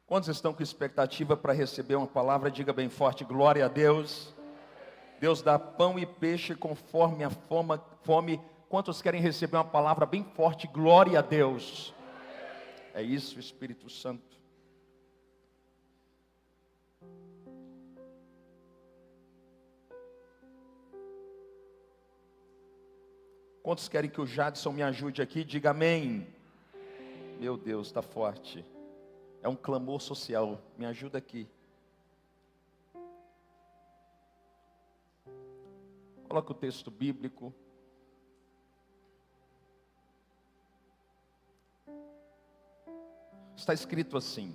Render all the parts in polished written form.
Quantos estão com expectativa para receber uma palavra? Diga bem forte, glória a Deus. Deus dá pão e peixe conforme a fome. Quantos querem receber uma palavra bem forte? Glória a Deus. É isso, Espírito Santo. Quantos querem que o Jadson me ajude aqui? Diga amém. Meu Deus, está forte. É um clamor social. Me ajuda aqui. Coloca o texto bíblico. Está escrito assim: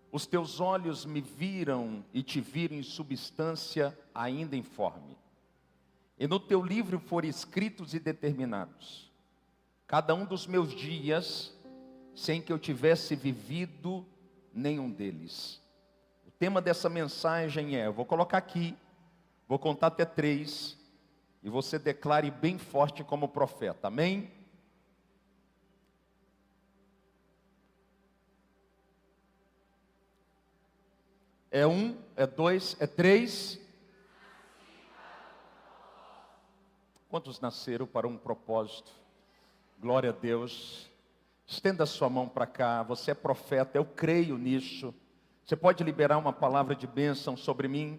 os teus olhos me viram e te viram em substância ainda informe. E no teu livro foram escritos e determinados cada um dos meus dias, sem que eu tivesse vivido nenhum deles. O tema dessa mensagem é, eu vou colocar aqui, vou contar até 3, e você declare bem forte como profeta, amém? É 1, é 2, é 3. Quantos nasceram para um propósito? Glória a Deus. Estenda a sua mão para cá. Você é profeta, eu creio nisso. Você pode liberar uma palavra de bênção sobre mim?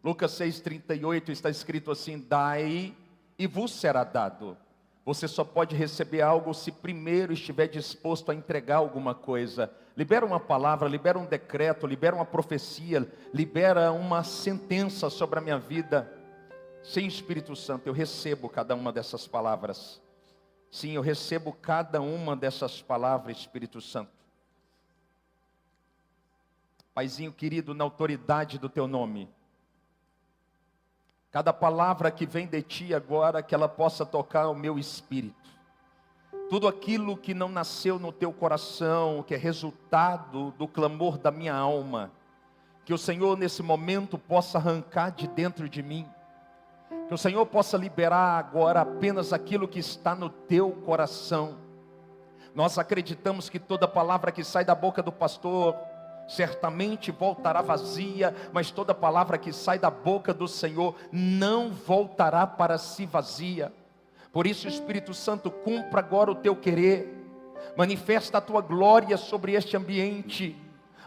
Lucas 6,38 está escrito assim: dai e vos será dado. Você só pode receber algo se primeiro estiver disposto a entregar alguma coisa. Libera uma palavra, libera um decreto, libera uma profecia, libera uma sentença sobre a minha vida. Sim, Espírito Santo, eu recebo cada uma dessas palavras. Sim, eu recebo cada uma dessas palavras, Espírito Santo. Paizinho querido, na autoridade do teu nome, cada palavra que vem de ti agora, que ela possa tocar o meu espírito. Tudo aquilo que não nasceu no teu coração, que é resultado do clamor da minha alma, que o Senhor nesse momento possa arrancar de dentro de mim. Que o Senhor possa liberar agora apenas aquilo que está no teu coração. Nós acreditamos que toda palavra que sai da boca do pastor certamente voltará vazia, mas toda palavra que sai da boca do Senhor não voltará para si vazia. Por isso, Espírito Santo, cumpra agora o teu querer, manifesta a tua glória sobre este ambiente,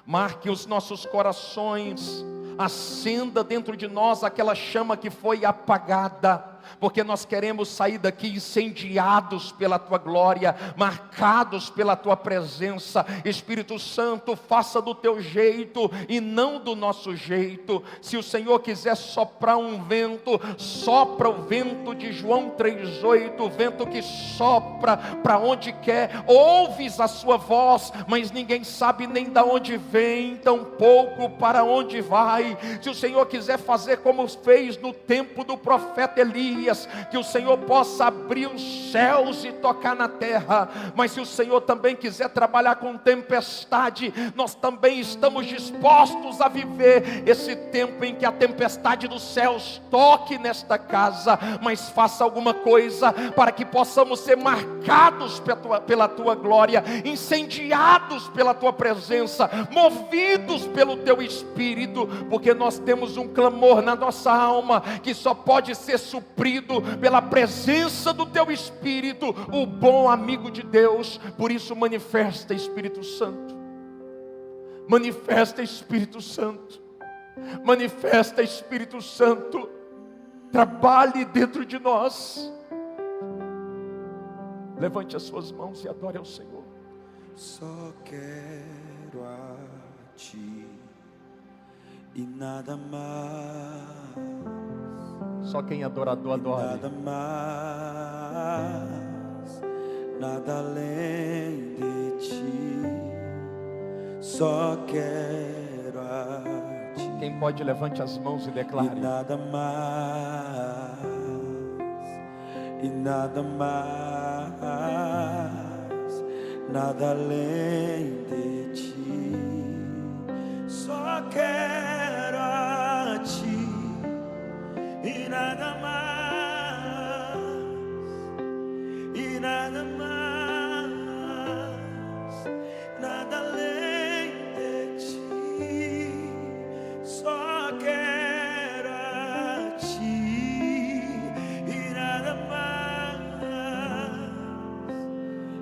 marque os nossos corações, acenda dentro de nós aquela chama que foi apagada, porque nós queremos sair daqui incendiados pela tua glória, marcados pela tua presença. Espírito Santo, faça do teu jeito e não do nosso jeito. Se o Senhor quiser soprar um vento, sopra o vento de João 3,8, o vento que sopra para onde quer. Ouves a sua voz, mas ninguém sabe nem de onde vem, tampouco para onde vai. Se o Senhor quiser fazer como fez no tempo do profeta Elias, que o Senhor possa abrir os céus e tocar na terra. Mas se o Senhor também quiser trabalhar com tempestade, nós também estamos dispostos a viver esse tempo em que a tempestade dos céus toque nesta casa, mas faça alguma coisa para que possamos ser marcados pela tua glória, incendiados pela tua presença, movidos pelo teu Espírito, porque nós temos um clamor na nossa alma que só pode ser suprido pela presença do teu Espírito, o bom amigo de Deus. Por isso manifesta, Espírito Santo, manifesta, Espírito Santo, manifesta, Espírito Santo, trabalhe dentro de nós. Levante as suas mãos e adore ao Senhor. Só quero a ti e nada mais. Só quem é adorador adora. Nada mais, nada além de ti. Só quero a ti. Quem pode, levante as mãos e declare. E nada mais, e nada mais, nada além de ti. Só quero a ti. E nada mais, e nada mais, nada além de ti, só quero a ti e nada mais,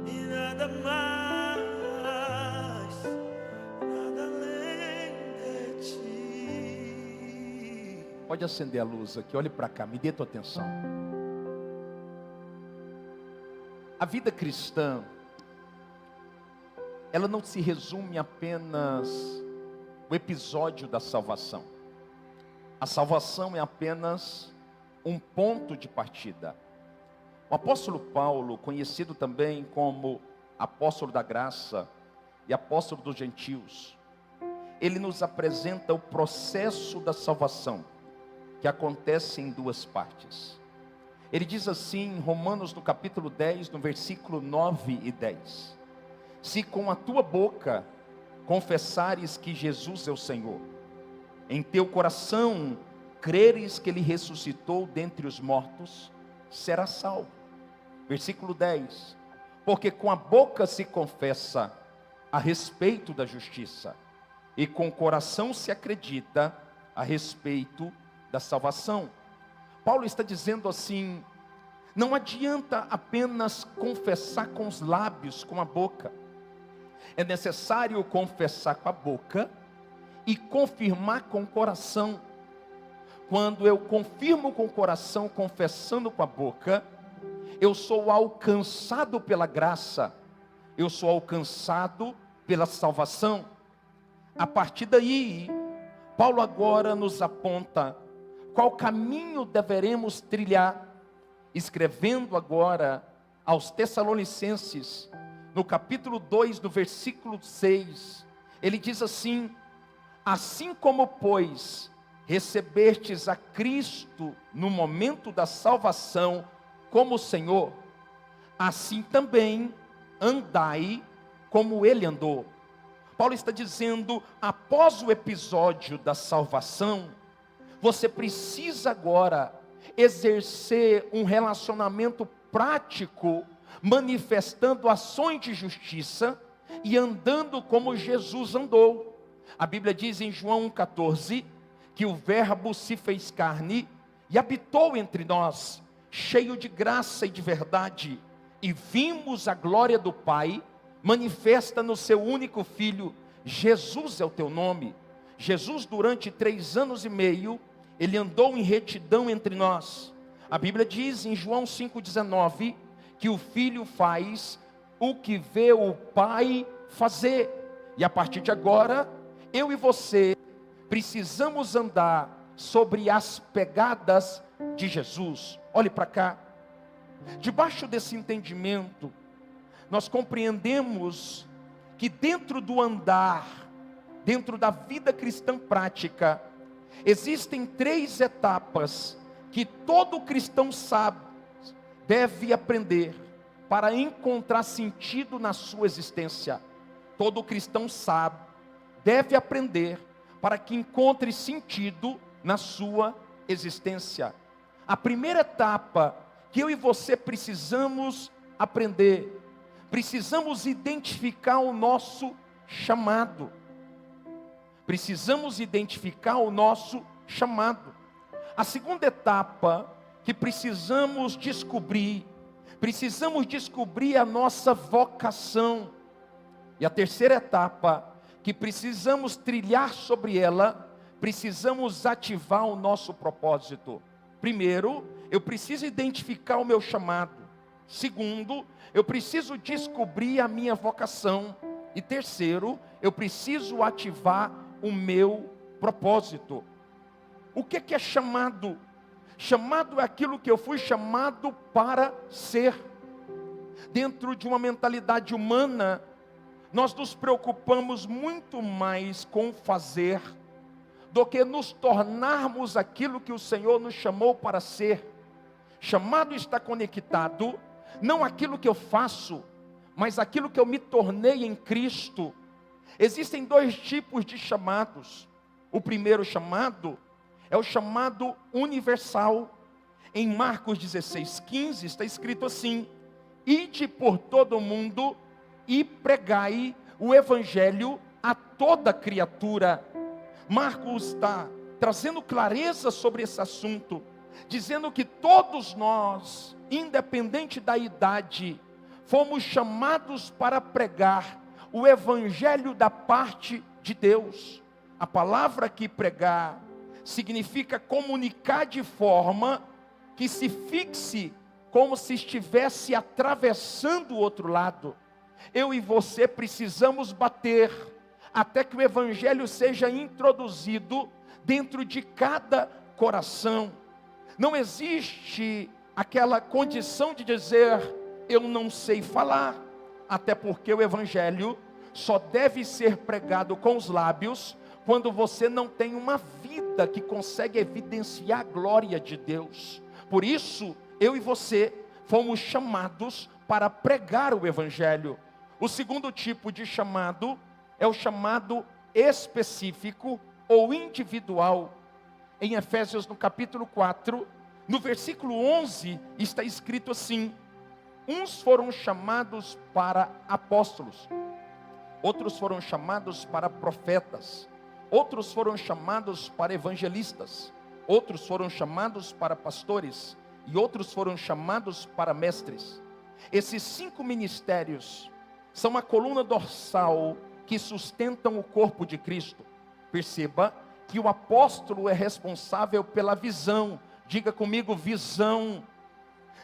e nada mais, nada além de ti. Pode acender a luz aqui, olhe para cá, me dê tua atenção. A vida cristã, ela não se resume apenas o episódio da salvação. A salvação é apenas um ponto de partida. O apóstolo Paulo, conhecido também como apóstolo da graça e apóstolo dos gentios, ele nos apresenta o processo da salvação, que acontece em duas partes. Ele diz assim em Romanos no capítulo 10, no versículo 9 e 10. Se com a tua boca confessares que Jesus é o Senhor, em teu coração creres que Ele ressuscitou dentre os mortos, serás salvo. Versículo 10. Porque com a boca se confessa a respeito da justiça, e com o coração se acredita a respeito da salvação. Paulo está dizendo assim: não adianta apenas confessar com os lábios, com a boca. É necessário confessar com a boca e confirmar com o coração. Quando eu confirmo com o coração, confessando com a boca, eu sou alcançado pela graça, eu sou alcançado pela salvação. A partir daí, Paulo agora nos aponta qual caminho deveremos trilhar, escrevendo agora aos Tessalonicenses, no capítulo 2, no versículo 6, ele diz assim: assim como, pois, recebestes a Cristo no momento da salvação como Senhor, assim também andai como Ele andou. Paulo está dizendo, após o episódio da salvação, você precisa agora exercer um relacionamento prático, manifestando ações de justiça e andando como Jesus andou. A Bíblia diz em João 1,14 que o Verbo se fez carne e habitou entre nós, cheio de graça e de verdade, e vimos a glória do Pai manifesta no seu único Filho. Jesus é o teu nome. Jesus, durante 3 anos e meio, Ele andou em retidão entre nós. A Bíblia diz em João 5,19 que o Filho faz o que vê o Pai fazer. E a partir de agora, eu e você precisamos andar sobre as pegadas de Jesus. Olhe para cá. Debaixo desse entendimento, nós compreendemos que dentro do andar, dentro da vida cristã prática, existem 3 etapas que todo cristão sabe, deve aprender para encontrar sentido na sua existência. Todo cristão sabe, deve aprender para que encontre sentido na sua existência. A primeira etapa que eu e você precisamos aprender, precisamos identificar o nosso chamado. Precisamos identificar o nosso chamado. A segunda etapa que precisamos descobrir a nossa vocação. E a terceira etapa que precisamos trilhar sobre ela, precisamos ativar o nosso propósito. Primeiro, eu preciso identificar o meu chamado. Segundo, eu preciso descobrir a minha vocação. E terceiro, eu preciso ativar o meu propósito. O que é chamado? Chamado é aquilo que eu fui chamado para ser. Dentro de uma mentalidade humana, nós nos preocupamos muito mais com fazer do que nos tornarmos aquilo que o Senhor nos chamou para ser. Chamado está conectado, não aquilo que eu faço, mas aquilo que eu me tornei em Cristo. Existem 2 tipos de chamados. O primeiro chamado é o chamado universal. Em Marcos 16:15 está escrito assim: ide por todo o mundo e pregai o evangelho a toda criatura. Marcos está trazendo clareza sobre esse assunto, dizendo que todos nós, independente da idade, fomos chamados para pregar o evangelho da parte de Deus. A palavra que pregar significa comunicar de forma que se fixe como se estivesse atravessando o outro lado. Eu e você precisamos bater até que o evangelho seja introduzido dentro de cada coração. Não existe aquela condição de dizer, eu não sei falar, até porque o evangelho só deve ser pregado com os lábios quando você não tem uma vida que consegue evidenciar a glória de Deus. Por isso, eu e você fomos chamados para pregar o evangelho. O segundo tipo de chamado é o chamado específico ou individual. Em Efésios, no capítulo 4, no versículo 11, está escrito assim: uns foram chamados para apóstolos, outros foram chamados para profetas, outros foram chamados para evangelistas, outros foram chamados para pastores, e outros foram chamados para mestres. Esses 5 ministérios são a coluna dorsal que sustentam o corpo de Cristo. Perceba que o apóstolo é responsável pela visão. Diga comigo, visão.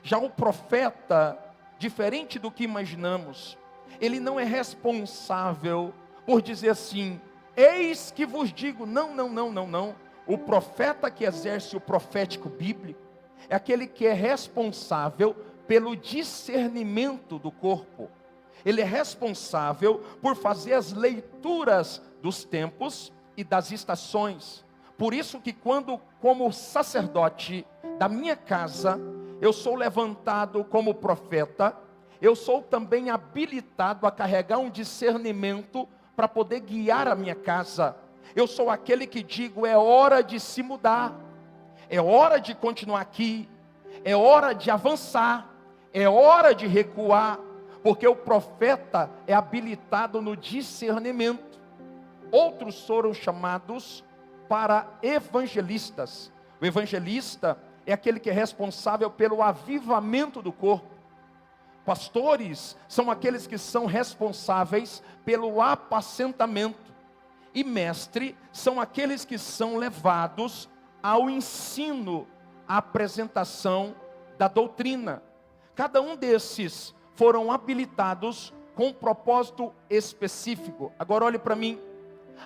Já o profeta, diferente do que imaginamos, ele não é responsável por dizer assim, eis que vos digo, não. O profeta que exerce o profético bíblico é aquele que é responsável pelo discernimento do corpo. Ele é responsável por fazer as leituras dos tempos e das estações. Por isso que quando, como sacerdote da minha casa, eu sou levantado como profeta, eu sou também habilitado a carregar um discernimento para poder guiar a minha casa. Eu sou aquele que digo, é hora de se mudar, é hora de continuar aqui, é hora de avançar, é hora de recuar, porque o profeta é habilitado no discernimento. Outros foram chamados para evangelistas. O evangelista é aquele que é responsável pelo avivamento do corpo. Pastores são aqueles que são responsáveis pelo apacentamento. E mestre são aqueles que são levados ao ensino, à apresentação da doutrina. Cada um desses foram habilitados com um propósito específico. Agora olhe para mim.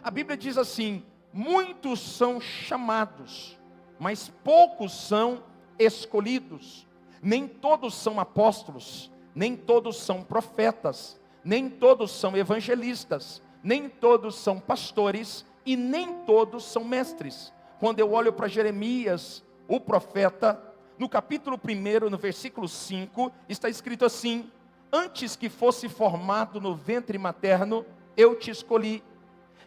A Bíblia diz assim, muitos são chamados, mas poucos são escolhidos. Nem todos são apóstolos, nem todos são profetas, nem todos são evangelistas, nem todos são pastores e nem todos são mestres. Quando eu olho para Jeremias, o profeta, no capítulo 1, no versículo 5, está escrito assim, antes que fosse formado no ventre materno, eu te escolhi,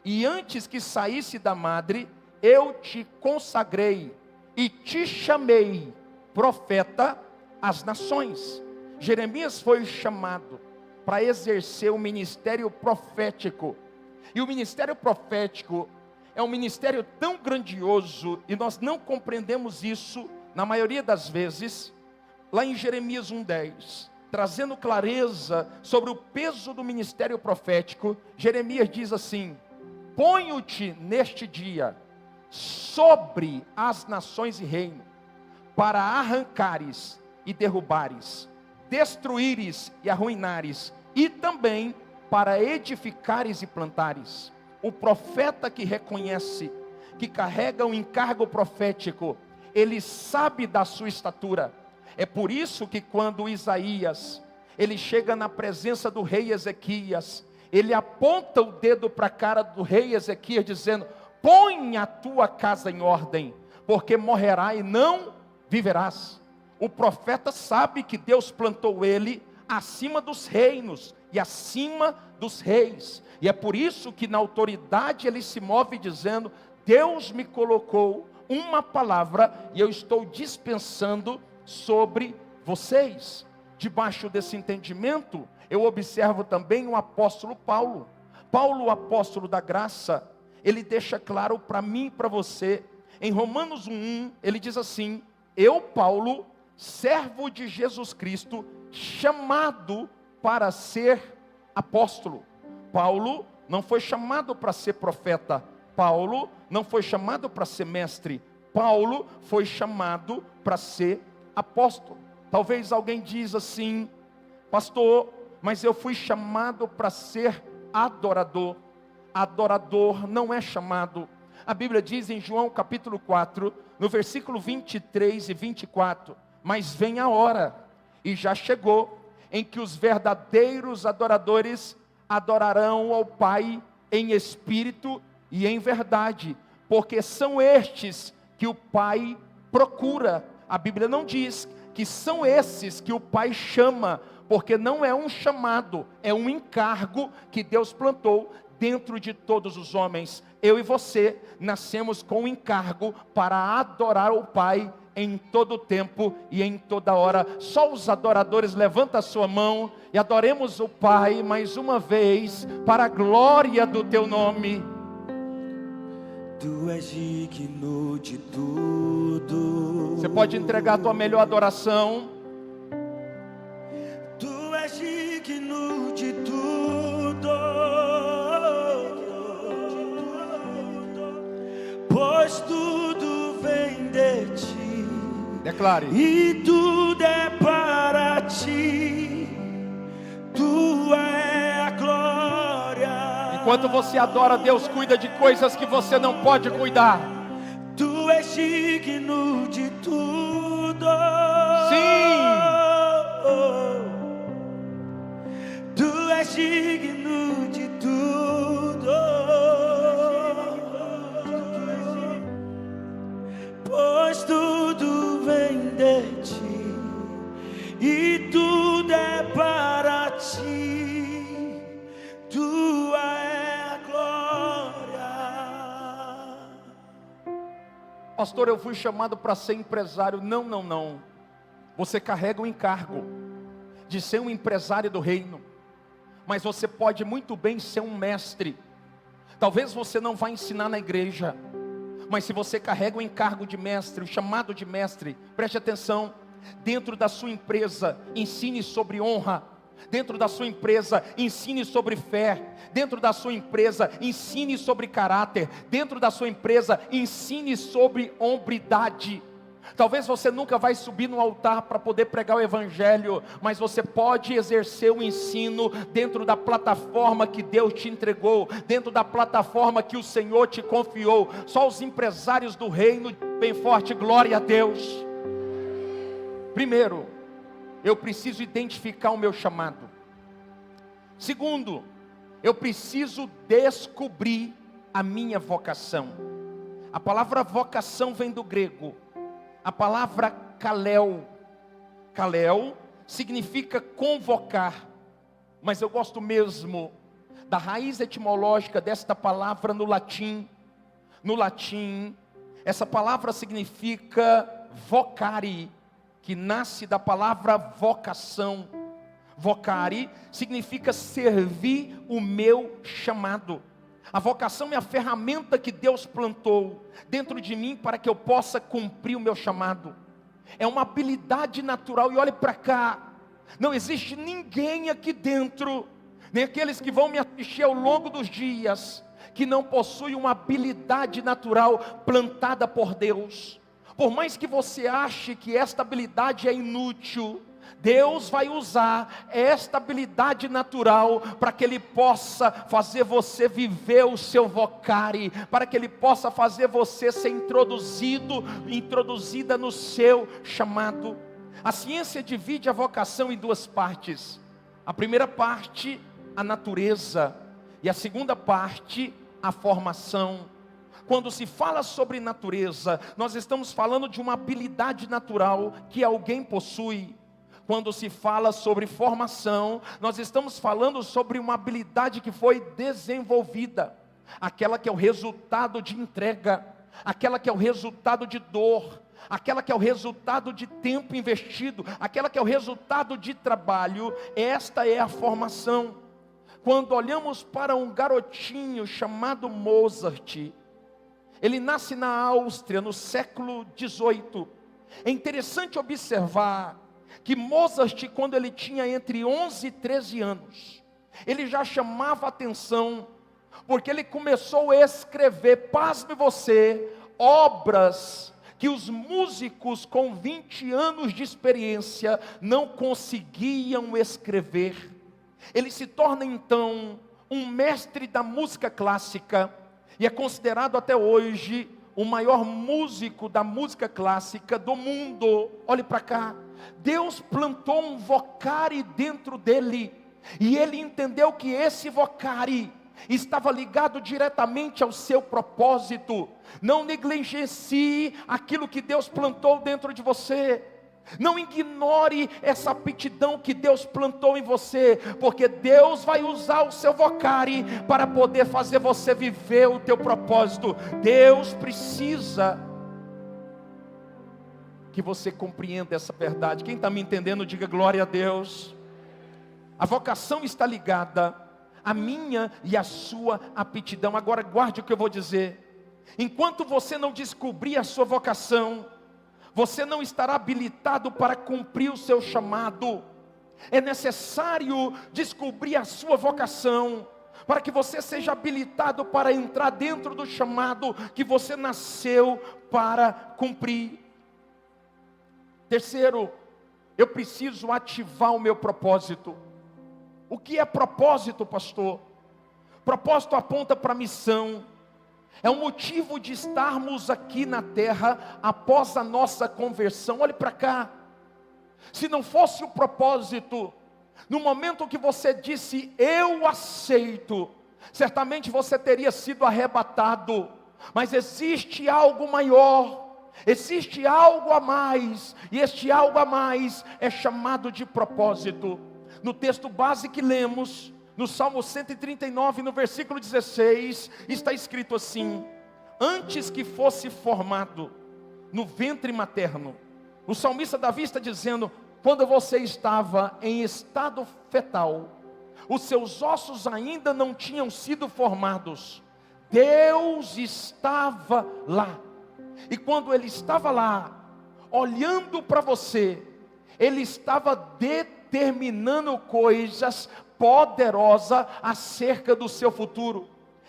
e antes que saísse da madre, eu te consagrei, e te chamei profeta às nações. Jeremias foi chamado para exercer o ministério profético, e o ministério profético é um ministério tão grandioso, e nós não compreendemos isso, na maioria das vezes, lá em Jeremias 1:10, trazendo clareza sobre o peso do ministério profético, Jeremias diz assim, ponho-te neste dia sobre as nações e reino, para arrancares e derrubares, destruíres e arruinares, e também para edificares e plantares. O profeta que reconhece, que carrega um encargo profético, ele sabe da sua estatura. É por isso que quando Isaías, ele chega na presença do rei Ezequias, ele aponta o dedo para a cara do rei Ezequias, dizendo, põe a tua casa em ordem, porque morrerá e não viverás. O profeta sabe que Deus plantou ele acima dos reinos e acima dos reis. E é por isso que na autoridade ele se move dizendo, Deus me colocou uma palavra e eu estou dispensando sobre vocês. Debaixo desse entendimento, eu observo também o apóstolo Paulo. Paulo, o apóstolo da graça, ele deixa claro para mim e para você, em Romanos 1:1, ele diz assim: eu, Paulo, servo de Jesus Cristo, chamado para ser apóstolo. Paulo não foi chamado para ser profeta, Paulo não foi chamado para ser mestre, Paulo foi chamado para ser apóstolo. Talvez alguém diz assim: pastor, mas eu fui chamado para ser adorador. Adorador não é chamado. A Bíblia diz em João capítulo 4, no versículo 23 e 24, mas vem a hora, e já chegou, em que os verdadeiros adoradores adorarão ao Pai em espírito e em verdade, porque são estes que o Pai procura. A Bíblia não diz que são esses que o Pai chama, porque não é um chamado, é um encargo que Deus plantou dentro de todos os homens. Eu e você nascemos com um encargo para adorar o Pai em todo tempo e em toda hora. Só os adoradores, levanta a sua mão e adoremos o Pai mais uma vez, para a glória do teu nome. Tu és digno de tudo. Você pode entregar a tua melhor adoração. Tu és digno de tudo, pois tudo vem de ti. Declare. E tudo é para ti. Tua é a glória. Enquanto você adora, Deus cuida de coisas que você não pode cuidar. Tu és digno de tudo. Sim. Tu és digno de tudo, pois tudo vem de ti, e tudo é para ti. Tua é a glória. Pastor, eu fui chamado para ser empresário. Não, não, não. Você carrega o encargo de ser um empresário do reino, mas você pode muito bem ser um mestre. Talvez você não vá ensinar na igreja, mas se você carrega o encargo de mestre, o chamado de mestre, preste atenção, dentro da sua empresa, ensine sobre honra. Dentro da sua empresa, ensine sobre fé. Dentro da sua empresa, ensine sobre caráter. Dentro da sua empresa, ensine sobre hombridade. Talvez você nunca vai subir no altar para poder pregar o evangelho, mas você pode exercer o ensino dentro da plataforma que Deus te entregou, dentro da plataforma que o Senhor te confiou. Só os empresários do reino, bem forte, glória a Deus. Primeiro, eu preciso identificar o meu chamado. Segundo, eu preciso descobrir a minha vocação. A palavra vocação vem do grego. A palavra kaleo. Kaleo significa convocar. Mas eu gosto mesmo da raiz etimológica desta palavra no latim. No latim, essa palavra significa vocare, que nasce da palavra vocação. Vocare significa servir o meu chamado. A vocação é a ferramenta que Deus plantou dentro de mim para que eu possa cumprir o meu chamado. É uma habilidade natural. E olhe para cá, não existe ninguém aqui dentro, nem aqueles que vão me assistir ao longo dos dias, que não possui uma habilidade natural plantada por Deus. Por mais que você ache que esta habilidade é inútil, Deus vai usar esta habilidade natural para que Ele possa fazer você viver o seu vocare, para que Ele possa fazer você ser introduzida no seu chamado. A ciência divide a vocação em duas partes. A primeira parte, a natureza, e a segunda parte, a formação. Quando se fala sobre natureza, nós estamos falando de uma habilidade natural que alguém possui. Quando se fala sobre formação, nós estamos falando sobre uma habilidade que foi desenvolvida, aquela que é o resultado de entrega, aquela que é o resultado de dor, aquela que é o resultado de tempo investido, aquela que é o resultado de trabalho. Esta é a formação. quando olhamos para um garotinho chamado Mozart, ele nasce na Áustria no século XVIII. É interessante observar que Mozart, quando ele tinha entre 11 e 13 anos, ele já chamava atenção, porque ele começou a escrever, pasme você, obras que os músicos com 20 anos de experiência não conseguiam escrever. Ele se torna então um mestre da música clássica, e é considerado até hoje o maior músico da música clássica do mundo. Olhe para cá, Deus plantou um vocário dentro dele, e ele entendeu que esse vocário estava ligado diretamente ao seu propósito. Não negligencie aquilo que Deus plantou dentro de você. Não ignore essa aptidão que Deus plantou em você, porque Deus vai usar o seu vocário para poder fazer você viver o teu propósito. Deus precisa que você compreenda essa verdade. Quem está me entendendo, diga glória a Deus. A vocação está ligada à minha e à sua aptidão. Agora guarde o que eu vou dizer. Enquanto você não descobrir a sua vocação, você não estará habilitado para cumprir o seu chamado. É necessário descobrir a sua vocação, para que você seja habilitado para entrar dentro do chamado que você nasceu para cumprir. Terceiro, eu preciso ativar o meu propósito. O que é propósito, pastor? Propósito aponta para a missão. É um motivo de estarmos aqui na terra após a nossa conversão. Olhe para cá. Se não fosse o propósito, no momento que você disse, eu aceito, certamente você teria sido arrebatado. Mas existe algo maior, existe algo a mais, e este algo a mais é chamado de propósito. No texto base que lemos, no Salmo 139, no versículo 16, está escrito assim: antes que fosse formado no ventre materno, o salmista Davi está dizendo, quando você estava em estado fetal, os seus ossos ainda não tinham sido formados, Deus estava lá, e quando Ele estava lá, olhando para você, Ele estava determinando coisas poderosas acerca do seu futuro.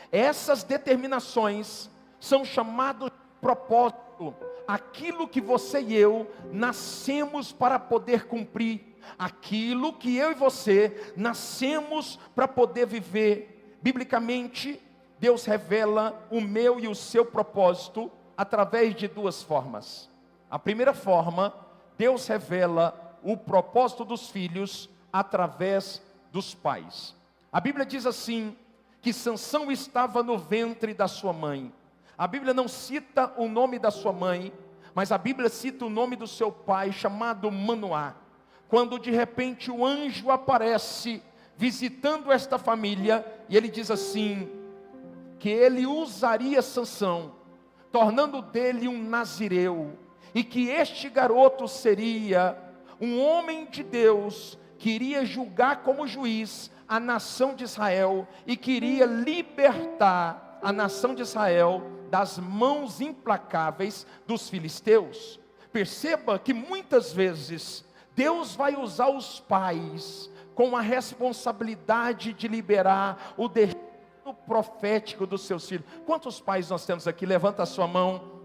Essas determinações são chamadas de propósito, aquilo que você e eu nascemos para poder cumprir, aquilo que eu e você nascemos para poder viver. Biblicamente, Deus revela o meu e o seu propósito através de duas formas. A primeira forma, Deus revela o propósito dos filhos através dos pais. A Bíblia diz assim, que Sansão estava no ventre da sua mãe. A Bíblia não cita o nome da sua mãe, mas a Bíblia cita o nome do seu pai, chamado Manoá. Quando de repente o anjo aparece, visitando esta família, e ele diz assim, que ele usaria Sansão, tornando dele um nazireu, e que este garoto seria um homem de Deus, que iria julgar como juiz a nação de Israel, e queria libertar a nação de Israel das mãos implacáveis dos filisteus. Perceba que muitas vezes Deus vai usar os pais com a responsabilidade de liberar o destino profético dos seus filhos. Quantos pais nós temos aqui? Levanta a sua mão.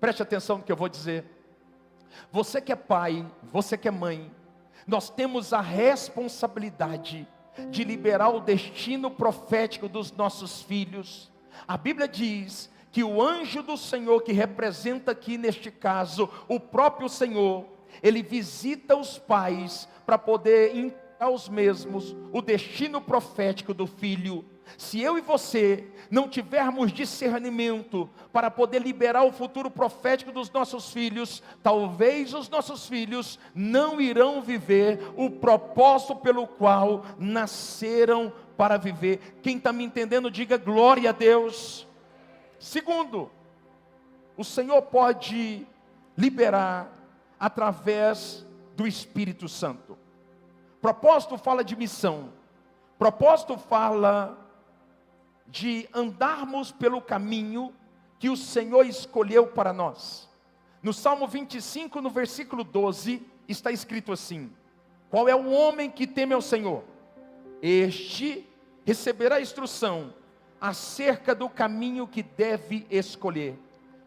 Preste atenção no que eu vou dizer. Você que é pai, você que é mãe, nós temos a responsabilidade de liberar o destino profético dos nossos filhos. A Bíblia diz que o anjo do Senhor, que representa aqui neste caso o próprio Senhor, ele visita os pais para poder entregar aos mesmos o destino profético do filho. Se eu e você não tivermos discernimento para poder liberar o futuro profético dos nossos filhos, talvez os nossos filhos não irão viver o propósito pelo qual nasceram para viver. Quem está me entendendo, diga glória a Deus. Segundo, o Senhor pode liberar através do Espírito Santo. Propósito fala de missão. Propósito fala de andarmos pelo caminho que o Senhor escolheu para nós. No Salmo 25, no versículo 12, está escrito assim: qual é o homem que teme ao Senhor? Este receberá instrução acerca do caminho que deve escolher.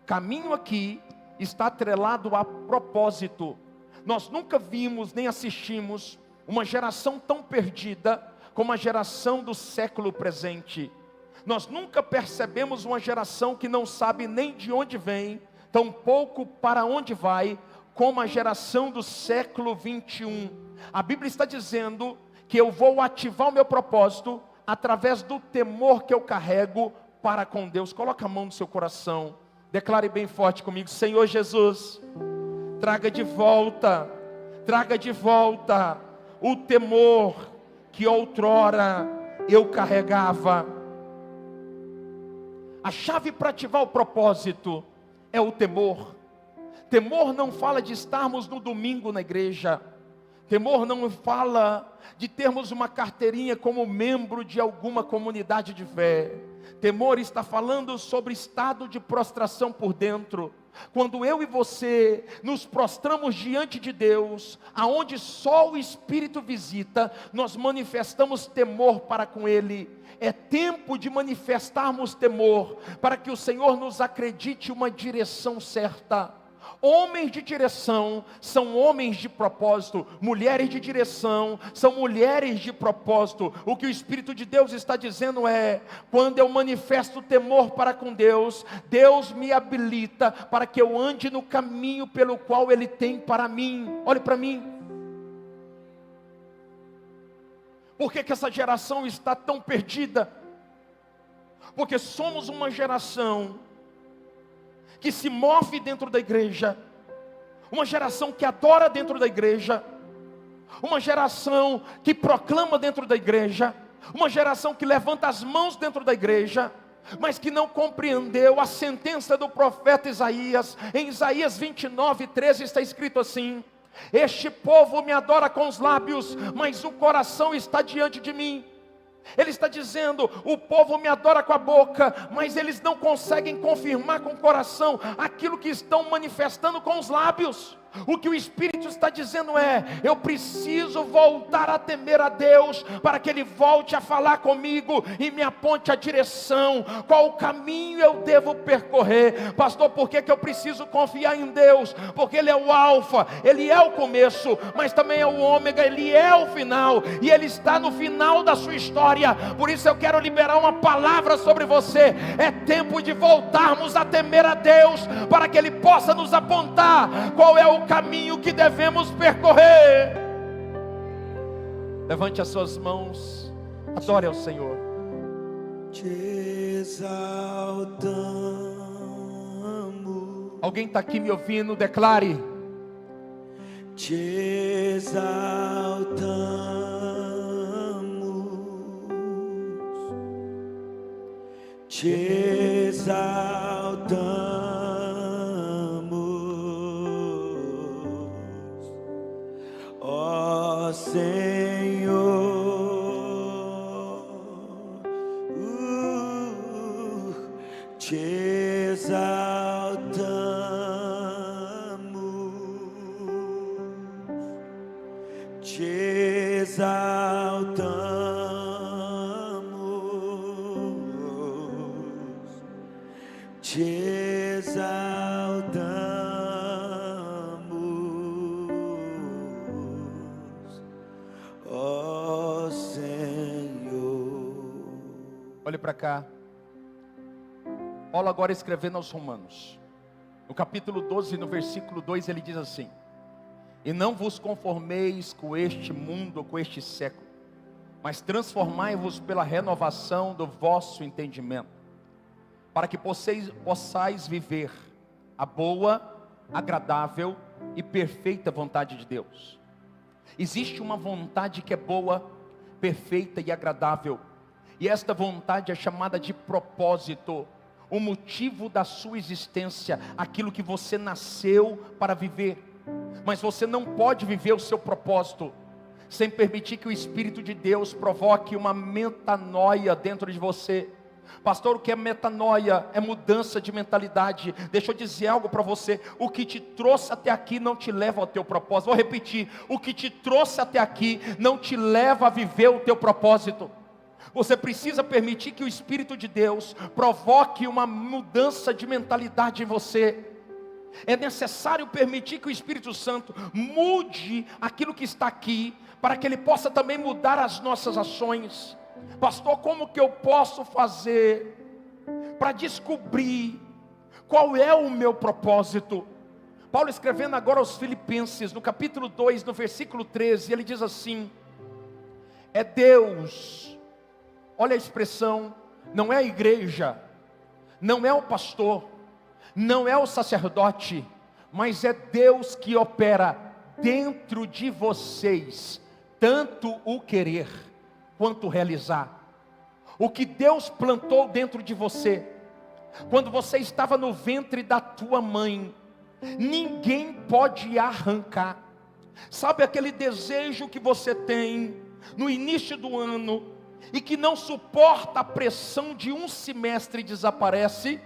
Caminho aqui está atrelado a propósito. Nós nunca vimos nem assistimos uma geração tão perdida como a geração do século presente. Nós nunca percebemos uma geração que não sabe nem de onde vem, tampouco para onde vai, como a geração do século 21. A Bíblia está dizendo que eu vou ativar o meu propósito através do temor que eu carrego para com Deus. Coloca a mão no seu coração, declare bem forte comigo: Senhor Jesus, traga de volta o temor que outrora eu carregava. A chave para ativar o propósito é o temor. Temor não fala de estarmos no domingo na igreja. Temor não fala de termos uma carteirinha como membro de alguma comunidade de fé. Temor está falando sobre estado de prostração por dentro. Quando eu e você nos prostramos diante de Deus, aonde só o Espírito visita, nós manifestamos temor para com Ele. É tempo de manifestarmos temor, para que o Senhor nos acredite uma direção certa. Homens de direção são homens de propósito. Mulheres de direção são mulheres de propósito. O que o Espírito de Deus está dizendo é: quando eu manifesto temor para com Deus, Deus me habilita para que eu ande no caminho pelo qual Ele tem para mim. Olhe para mim. Por que essa geração está tão perdida? Porque somos uma geração que se move dentro da igreja, uma geração que adora dentro da igreja, uma geração que proclama dentro da igreja, uma geração que levanta as mãos dentro da igreja, mas que não compreendeu a sentença do profeta Isaías. Em Isaías 29:13 está escrito assim: este povo me adora com os lábios, mas o coração está diante de mim. Ele está dizendo: o povo me adora com a boca, mas eles não conseguem confirmar com o coração aquilo que estão manifestando com os lábios. O que o Espírito está dizendo é: eu preciso voltar a temer a Deus, para que Ele volte a falar comigo e me aponte a direção, qual o caminho eu devo percorrer. Pastor, por que eu preciso confiar em Deus? Porque Ele é o alfa, Ele é o começo, mas também é o ômega, Ele é o final, e Ele está no final da sua história. Por isso eu quero liberar uma palavra sobre você. É tempo de voltarmos a temer a Deus, para que Ele possa nos apontar qual é o caminho que devemos percorrer. Levante as suas mãos, adore ao Senhor. Te exaltamos. Alguém está aqui me ouvindo? Declare: te exaltamos, te exaltamos. Ó Senhor, te exaltamos, te exaltamos, te exaltamos. Olhe para cá. Paulo agora escrevendo aos Romanos, no capítulo 12, no versículo 2, ele diz assim: e não vos conformeis com este mundo, com este século, mas transformai-vos pela renovação do vosso entendimento, para que possais viver a boa, agradável e perfeita vontade de Deus. Existe uma vontade que é boa, perfeita e agradável, e esta vontade é chamada de propósito, o motivo da sua existência, aquilo que você nasceu para viver. Mas você não pode viver o seu propósito sem permitir que o Espírito de Deus provoque uma metanoia dentro de você. Pastor, o que é metanoia? É mudança de mentalidade. Deixa eu dizer algo para você: o que te trouxe até aqui não te leva ao teu propósito. Vou repetir: o que te trouxe até aqui não te leva a viver o teu propósito. Você precisa permitir que o Espírito de Deus provoque uma mudança de mentalidade em você. É necessário permitir que o Espírito Santo mude aquilo que está aqui, para que Ele possa também mudar as nossas ações. Pastor, como que eu posso fazer para descobrir qual é o meu propósito? Paulo, escrevendo agora aos Filipenses, no capítulo 2, no versículo 13, ele diz assim: é Deus, olha a expressão, não é a igreja, não é o pastor, não é o sacerdote, mas é Deus que opera dentro de vocês, tanto o querer quanto realizar. O que Deus plantou dentro de você, quando você estava no ventre da tua mãe, ninguém pode arrancar. Sabe aquele desejo que você tem no início do ano, e que não suporta a pressão de um semestre e desaparece?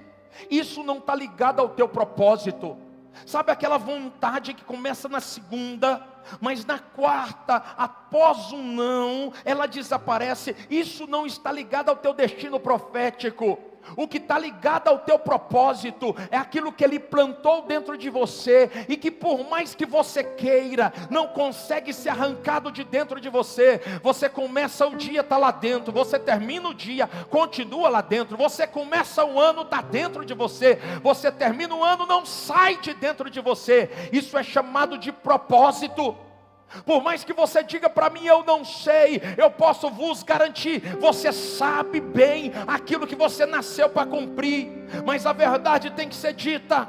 Isso não está ligado ao teu propósito. Sabe aquela vontade que começa na segunda, mas na quarta, após um não, ela desaparece? Isso não está ligado ao teu destino profético. O que está ligado ao teu propósito é aquilo que Ele plantou dentro de você, e que por mais que você queira, não consegue ser arrancado de dentro de você. Você começa o dia, está lá dentro. Você termina o dia, continua lá dentro. Você começa o ano, está dentro de você. Você termina o ano, não sai de dentro de você. Isso é chamado de propósito. Por mais que você diga para mim, eu não sei, eu posso vos garantir, você sabe bem aquilo que você nasceu para cumprir. Mas a verdade tem que ser dita: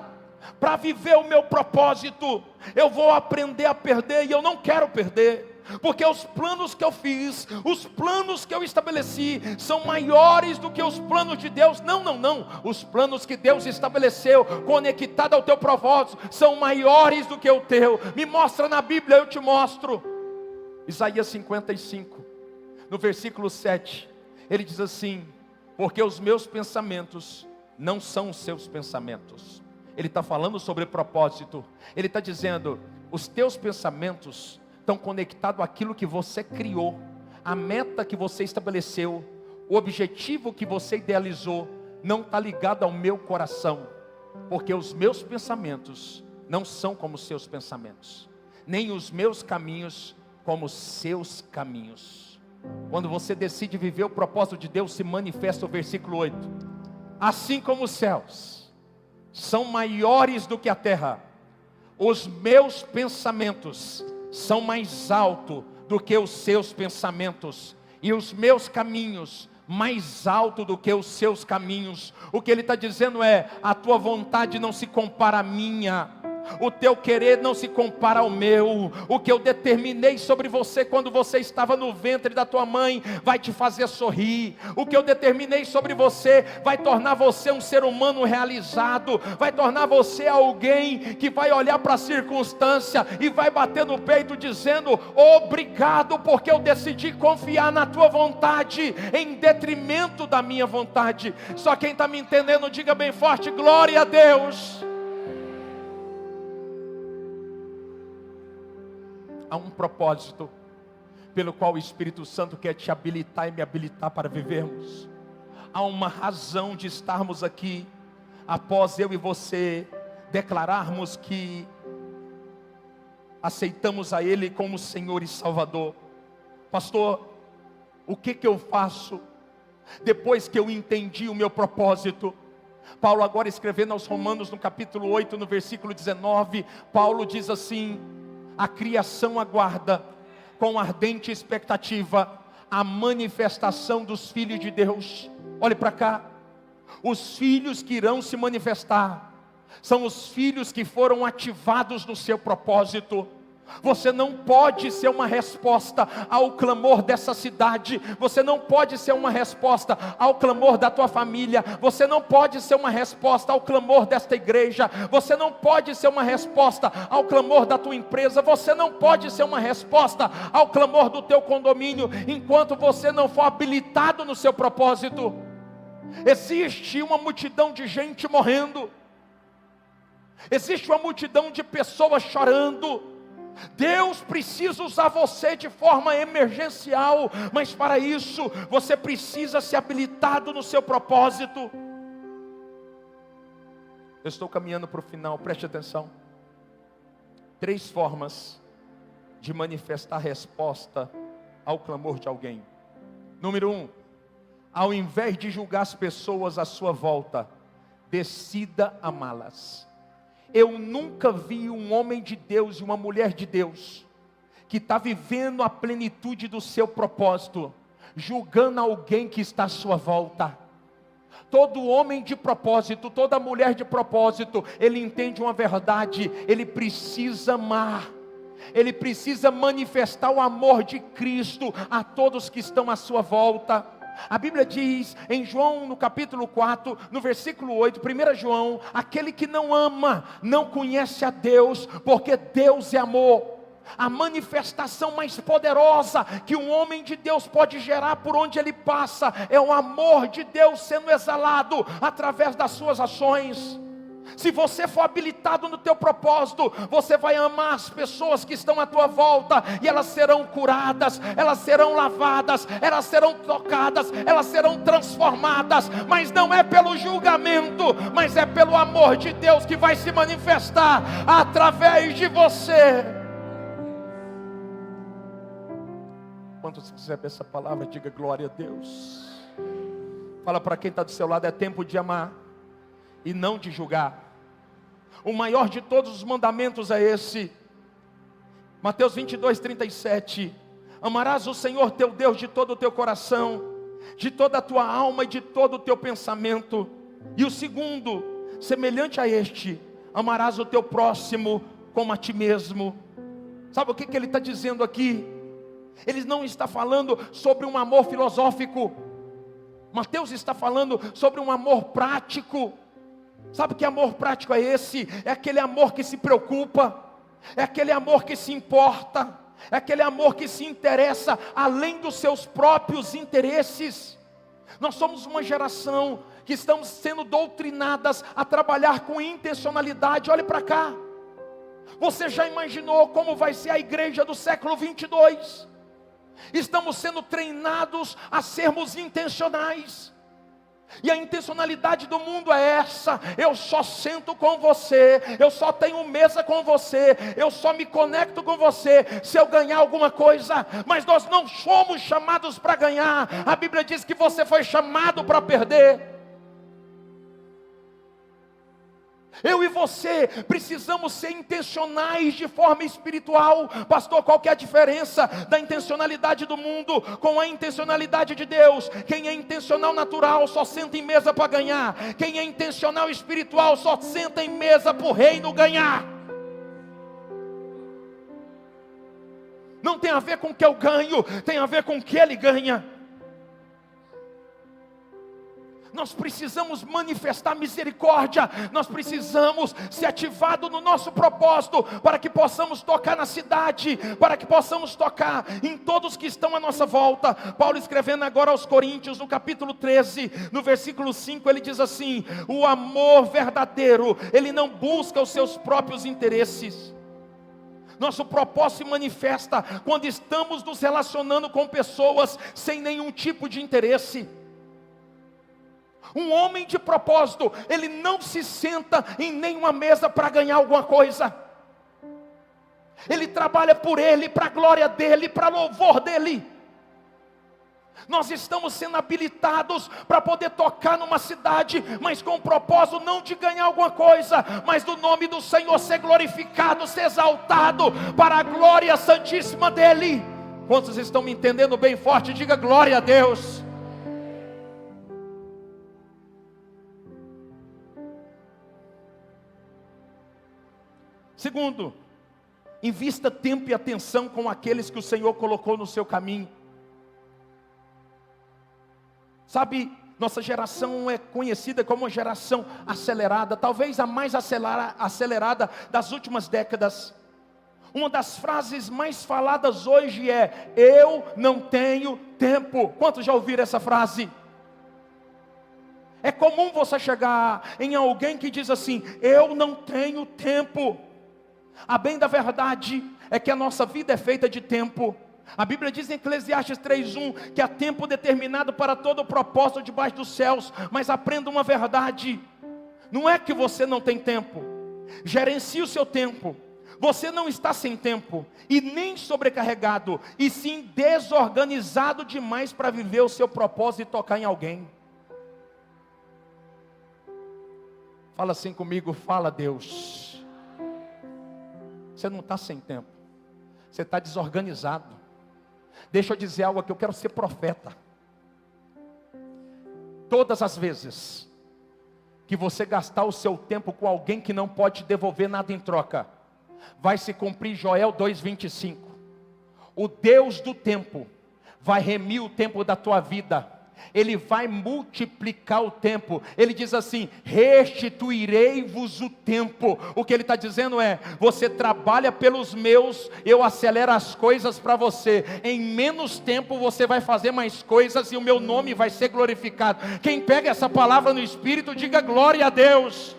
para viver o meu propósito, eu vou aprender a perder, e eu não quero perder. Porque os planos que eu fiz, os planos que eu estabeleci, são maiores do que os planos de Deus. Não. Os planos que Deus estabeleceu, conectado ao teu propósito, são maiores do que o teu. Me mostra na Bíblia, eu te mostro. Isaías 55, no versículo 7, ele diz assim: porque os meus pensamentos não são os seus pensamentos. Ele está falando sobre propósito. Ele está dizendo: os teus pensamentos estão conectados àquilo que você criou, a meta que você estabeleceu, o objetivo que você idealizou, não está ligado ao meu coração, porque os meus pensamentos não são como os seus pensamentos, nem os meus caminhos como os seus caminhos. Quando você decide viver o propósito de Deus, se manifesta o versículo 8: assim como os céus são maiores do que a terra, os meus pensamentos são mais altos do que os seus pensamentos, e os meus caminhos mais alto do que os seus caminhos. O que ele está dizendo é: a tua vontade não se compara à minha, o teu querer não se compara ao meu. O que eu determinei sobre você quando você estava no ventre da tua mãe vai te fazer sorrir. O que eu determinei sobre você vai tornar você um ser humano realizado, vai tornar você alguém que vai olhar para a circunstância e vai bater no peito dizendo: obrigado, porque eu decidi confiar na tua vontade em detrimento da minha vontade. Só quem está me entendendo, diga bem forte: glória a Deus. Há um propósito pelo qual o Espírito Santo quer te habilitar e me habilitar para vivermos. Há uma razão de estarmos aqui, após eu e você declararmos que aceitamos a Ele como Senhor e Salvador. Pastor, o que eu faço depois que eu entendi o meu propósito? Paulo, agora escrevendo aos Romanos, no capítulo 8, no versículo 19, Paulo diz assim: a criação aguarda com ardente expectativa a manifestação dos filhos de Deus. Olhe para cá. Os filhos que irão se manifestar são os filhos que foram ativados no seu propósito. Você não pode ser uma resposta ao clamor dessa cidade. Você não pode ser uma resposta ao clamor da tua família. Você não pode ser uma resposta ao clamor desta igreja. Você não pode ser uma resposta ao clamor da tua empresa. Você não pode ser uma resposta ao clamor do teu condomínio, enquanto você não for habilitado no seu propósito. Existe uma multidão de gente morrendo. Existe uma multidão de pessoas chorando. Deus precisa usar você de forma emergencial, mas para isso você precisa ser habilitado no seu propósito. Eu estou caminhando para o final, preste atenção. 3 formas de manifestar resposta ao clamor de alguém. Número 1, ao invés de julgar as pessoas à sua volta, decida amá-las. Eu nunca vi um homem de Deus e uma mulher de Deus que está vivendo a plenitude do seu propósito, julgando alguém que está à sua volta. Todo homem de propósito, toda mulher de propósito, ele entende uma verdade: ele precisa amar, ele precisa manifestar o amor de Cristo a todos que estão à sua volta. A Bíblia diz em João no capítulo 4, no versículo 8, 1 João, aquele que não ama, não conhece a Deus, porque Deus é amor. A manifestação mais poderosa que um homem de Deus pode gerar por onde ele passa, é o amor de Deus sendo exalado através das suas ações. Se você for habilitado no teu propósito, você vai amar as pessoas que estão à tua volta, e elas serão curadas, elas serão lavadas, elas serão tocadas, elas serão transformadas, mas não é pelo julgamento, mas é pelo amor de Deus que vai se manifestar através de você. Quando você quiser essa palavra, diga glória a Deus. Fala para quem está do seu lado: é tempo de amar e não de julgar. O maior de todos os mandamentos é esse. Mateus 22, 37. Amarás o Senhor teu Deus de todo o teu coração, de toda a tua alma e de todo o teu pensamento. E o segundo, semelhante a este: amarás o teu próximo como a ti mesmo. Sabe o que ele está dizendo aqui? Ele não está falando sobre um amor filosófico. Mateus está falando sobre um amor prático. Sabe que amor prático é esse? É aquele amor que se preocupa, é aquele amor que se importa, é aquele amor que se interessa além dos seus próprios interesses. Nós somos uma geração que estamos sendo doutrinadas a trabalhar com intencionalidade. Olhe para cá. Você já imaginou como vai ser a igreja do século 22? Estamos sendo treinados a sermos intencionais. E a intencionalidade do mundo é essa: eu só sento com você, eu só tenho mesa com você, eu só me conecto com você se eu ganhar alguma coisa. Mas nós não somos chamados para ganhar. A Bíblia diz que você foi chamado para perder. Eu e você precisamos ser intencionais de forma espiritual. Pastor, qual que é a diferença da intencionalidade do mundo com a intencionalidade de Deus? Quem é intencional natural só senta em mesa para ganhar. Quem é intencional espiritual só senta em mesa para o reino ganhar. Não tem a ver com o que eu ganho, tem a ver com o que Ele ganha. Nós precisamos manifestar misericórdia, nós precisamos ser ativados no nosso propósito, para que possamos tocar na cidade, para que possamos tocar em todos que estão à nossa volta. Paulo, escrevendo agora aos Coríntios, no capítulo 13, no versículo 5, ele diz assim: o amor verdadeiro, ele não busca os seus próprios interesses. Nosso propósito se manifesta quando estamos nos relacionando com pessoas sem nenhum tipo de interesse. Um homem de propósito, ele não se senta em nenhuma mesa para ganhar alguma coisa. Ele trabalha por ele, para a glória dele, para louvor dele. Nós estamos sendo habilitados para poder tocar numa cidade, mas com o propósito não de ganhar alguma coisa, mas do nome do Senhor ser glorificado, ser exaltado, para a glória santíssima dele. Quantos estão me entendendo bem forte? Diga glória a Deus. Segundo, Invista tempo e atenção com aqueles que o Senhor colocou no seu caminho. Sabe, nossa geração é conhecida como uma geração acelerada, talvez a mais acelerada das últimas décadas. Uma das frases mais faladas hoje é: eu não tenho tempo. Quantos já ouviram essa frase? É comum você chegar em alguém que diz assim: eu não tenho tempo. A bem da verdade é que a nossa vida é feita de tempo. A Bíblia diz em Eclesiastes 3:1 que há tempo determinado para todo o propósito debaixo dos céus. Mas aprenda uma verdade: não é que você não tem tempo. Gerencie o seu tempo. Você não está sem tempo e nem sobrecarregado, e sim desorganizado demais para viver o seu propósito e tocar em alguém. Fala assim comigo: fala, Deus. Você não está sem tempo, você está desorganizado. Deixa eu dizer algo aqui, eu quero ser profeta. Todas as vezes que você gastar o seu tempo com alguém que não pode te devolver nada em troca, vai se cumprir Joel 2:25. O Deus do tempo vai remir o tempo da tua vida. Ele vai multiplicar o tempo. Ele diz assim: restituirei-vos o tempo. O que ele está dizendo é: você trabalha pelos meus, eu acelero as coisas para você. Em menos tempo você vai fazer mais coisas e o meu nome vai ser glorificado. Quem pega essa palavra no Espírito, diga glória a Deus.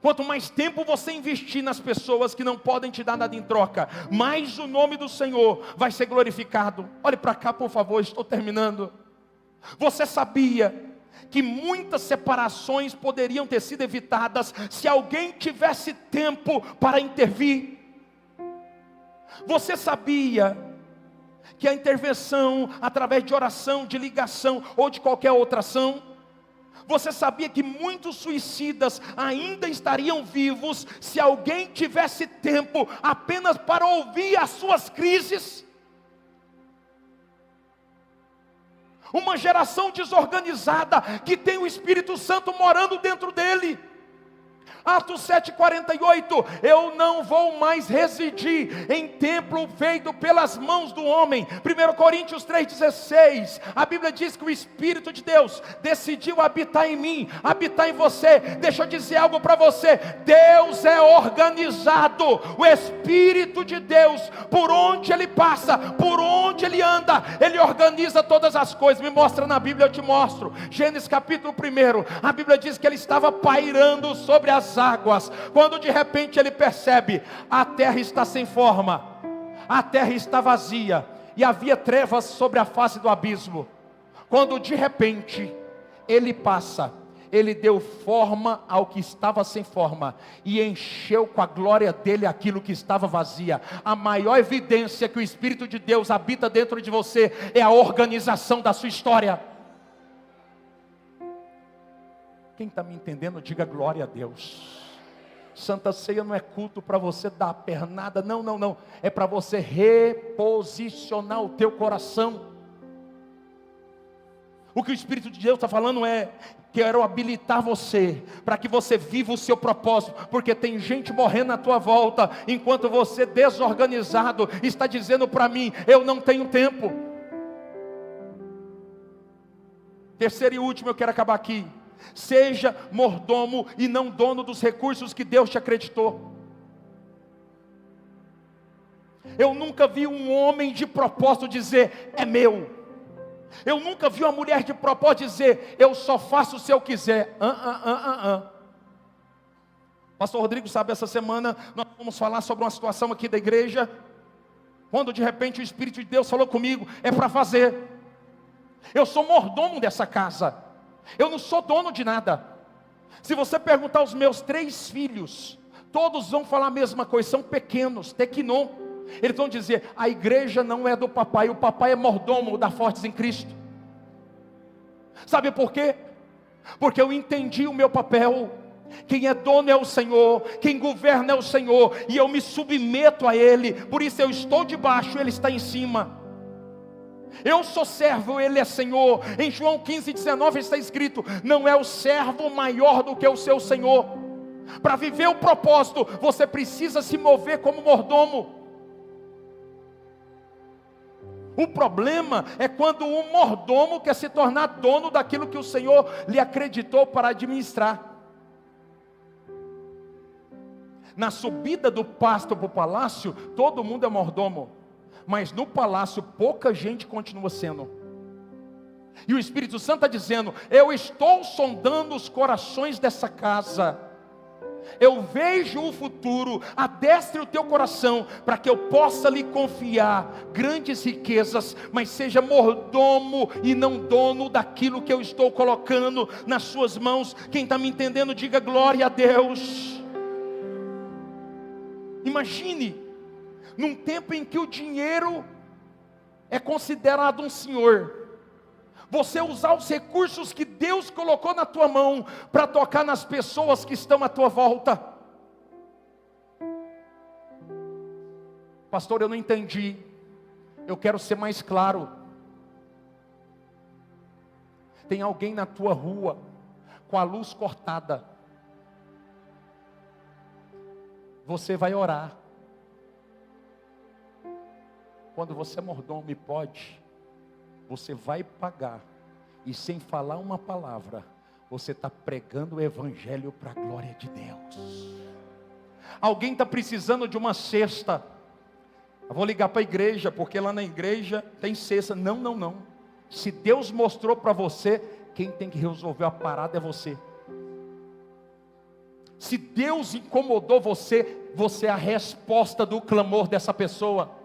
Quanto mais tempo você investir nas pessoas que não podem te dar nada em troca, mais o nome do Senhor vai ser glorificado. Olhe para cá, por favor, estou terminando. Você sabia que muitas separações poderiam ter sido evitadas se alguém tivesse tempo para intervir? Você sabia que a intervenção através de oração, de ligação ou de qualquer outra ação, você sabia que muitos suicidas ainda estariam vivos se alguém tivesse tempo apenas para ouvir as suas crises? Uma geração desorganizada que tem o Espírito Santo morando dentro dele. Atos 7:48, eu não vou mais residir em templo feito pelas mãos do homem. 1 Coríntios 3:16, a Bíblia diz que o Espírito de Deus decidiu habitar em mim, habitar em você. Deixa eu dizer algo para você: Deus é organizado. O Espírito de Deus, por onde Ele passa, por onde Ele anda, Ele organiza todas as coisas. Me mostra na Bíblia, eu te mostro. Gênesis capítulo 1, a Bíblia diz que Ele estava pairando sobre as águas, quando de repente ele percebe: a terra está sem forma, a terra está vazia, e havia trevas sobre a face do abismo. Quando de repente ele passa, ele deu forma ao que estava sem forma, e encheu com a glória dele aquilo que estava vazia. A maior evidência que o Espírito de Deus habita dentro de você é a organização da sua história. Quem está me entendendo, diga glória a Deus. Santa Ceia não é culto para você dar a pernada, não. É para você reposicionar o teu coração. O que o Espírito de Deus está falando é: quero habilitar você, para que você viva o seu propósito, porque tem gente morrendo na tua volta, enquanto você desorganizado está dizendo para mim: eu não tenho tempo. Terceiro e último, eu quero acabar aqui. Seja mordomo e não dono dos recursos que Deus te acreditou. Eu nunca vi um homem de propósito dizer: é meu. Eu nunca vi uma mulher de propósito dizer: eu só faço se eu quiser. Pastor Rodrigo sabe, essa semana nós vamos falar sobre uma situação aqui da igreja, quando de repente o Espírito de Deus falou comigo: é para fazer. Eu sou mordomo dessa casa, eu não sou dono de nada. Se você perguntar aos meus 3 filhos, todos vão falar a mesma coisa, são pequenos, tequinon. Eles vão dizer: a igreja não é do papai, o papai é mordomo da Fortes em Cristo. Sabe por quê? Porque eu entendi o meu papel. Quem é dono é o Senhor, quem governa é o Senhor, e eu me submeto a Ele. Por isso eu estou debaixo, Ele está em cima. Eu sou servo, Ele é Senhor. Em João 15:19 está escrito: não é o servo maior do que o seu Senhor. Para viver o propósito, você precisa se mover como mordomo. O problema é quando o mordomo quer se tornar dono daquilo que o Senhor lhe acreditou para administrar. Na subida do pasto para o palácio, todo mundo é mordomo, mas no palácio pouca gente continua sendo. E o Espírito Santo está dizendo: eu estou sondando os corações dessa casa, eu vejo o futuro, adestre o teu coração, para que eu possa lhe confiar grandes riquezas, mas seja mordomo e não dono daquilo que eu estou colocando nas suas mãos. Quem está me entendendo, diga glória a Deus. Imagine, num tempo em que o dinheiro é considerado um senhor, você usar os recursos que Deus colocou na tua mão para tocar nas pessoas que estão à tua volta. Pastor, eu não entendi. Eu quero ser mais claro. Tem alguém na tua rua com a luz cortada. Você vai orar. Quando você é mordomo e pode, você vai pagar, e sem falar uma palavra, você está pregando o evangelho para a glória de Deus. Alguém está precisando de uma cesta. Eu vou ligar para a igreja, porque lá na igreja tem cesta. Não. Se Deus mostrou para você, quem tem que resolver a parada é você. Se Deus incomodou você, você é a resposta do clamor dessa pessoa.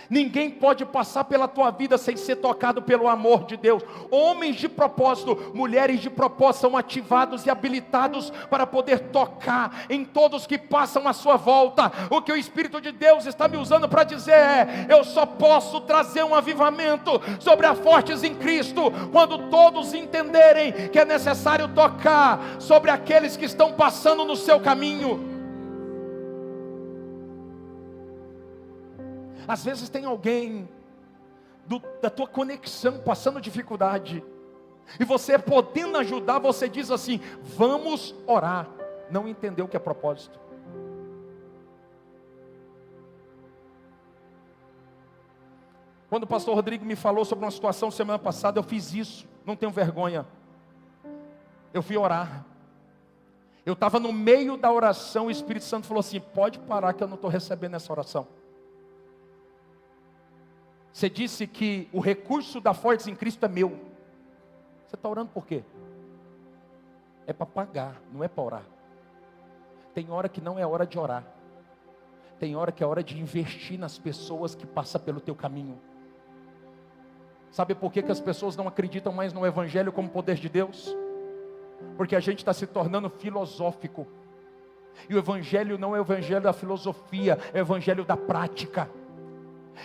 Ninguém pode passar pela tua vida sem ser tocado pelo amor de Deus. Homens de propósito, mulheres de propósito são ativados e habilitados para poder tocar em todos que passam à sua volta. O que o Espírito de Deus está me usando para dizer é: eu só posso trazer um avivamento sobre a Fortes em Cristo quando todos entenderem que é necessário tocar sobre aqueles que estão passando no seu caminho. Às vezes tem alguém da tua conexão passando dificuldade, e você podendo ajudar, você diz assim: vamos orar. Não entendeu o que é propósito. Quando o pastor Rodrigo me falou sobre uma situação semana passada, eu fiz isso, não tenho vergonha. Eu fui orar. Eu estava no meio da oração, o Espírito Santo falou assim: pode parar que eu não estou recebendo essa oração. Você disse que o recurso da Fortes em Cristo é meu. Você está orando por quê? É para pagar, não é para orar. Tem hora que não é hora de orar. Tem hora que é hora de investir nas pessoas que passam pelo teu caminho. Sabe por que as pessoas não acreditam mais no Evangelho como poder de Deus? Porque a gente está se tornando filosófico. E o Evangelho não é o Evangelho da filosofia, é o Evangelho da prática.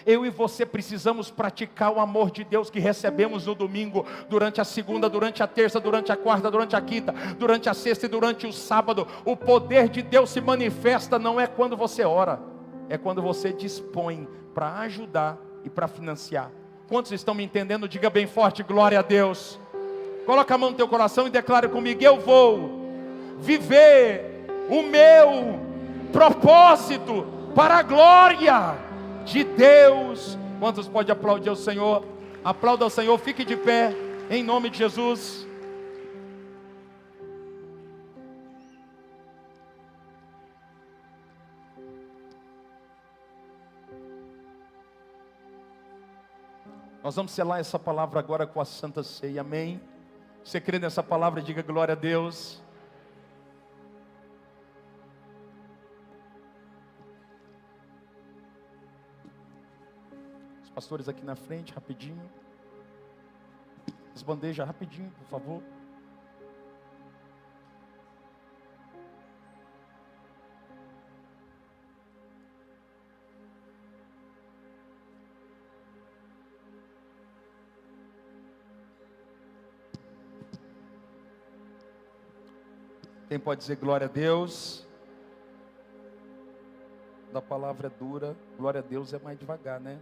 Eu e você precisamos praticar o amor de Deus que recebemos no domingo, durante a segunda, durante a terça, durante a quarta, durante a quinta, durante a sexta e durante o sábado. O poder de Deus se manifesta não é quando você ora, é quando você dispõe para ajudar e para financiar. Quantos estão me entendendo? Diga bem forte, glória a Deus. Coloca a mão no teu coração e declare comigo: eu vou viver o meu propósito para a glória de Deus. Quantos pode aplaudir ao Senhor? Aplauda ao Senhor, fique de pé, em nome de Jesus. Nós vamos selar essa palavra agora com a Santa Ceia, amém? Você crê nessa palavra, diga glória a Deus. Pastores aqui na frente, rapidinho. As bandejas rapidinho, por favor. Quem pode dizer glória a Deus? Da palavra é dura, glória a Deus é mais devagar, né?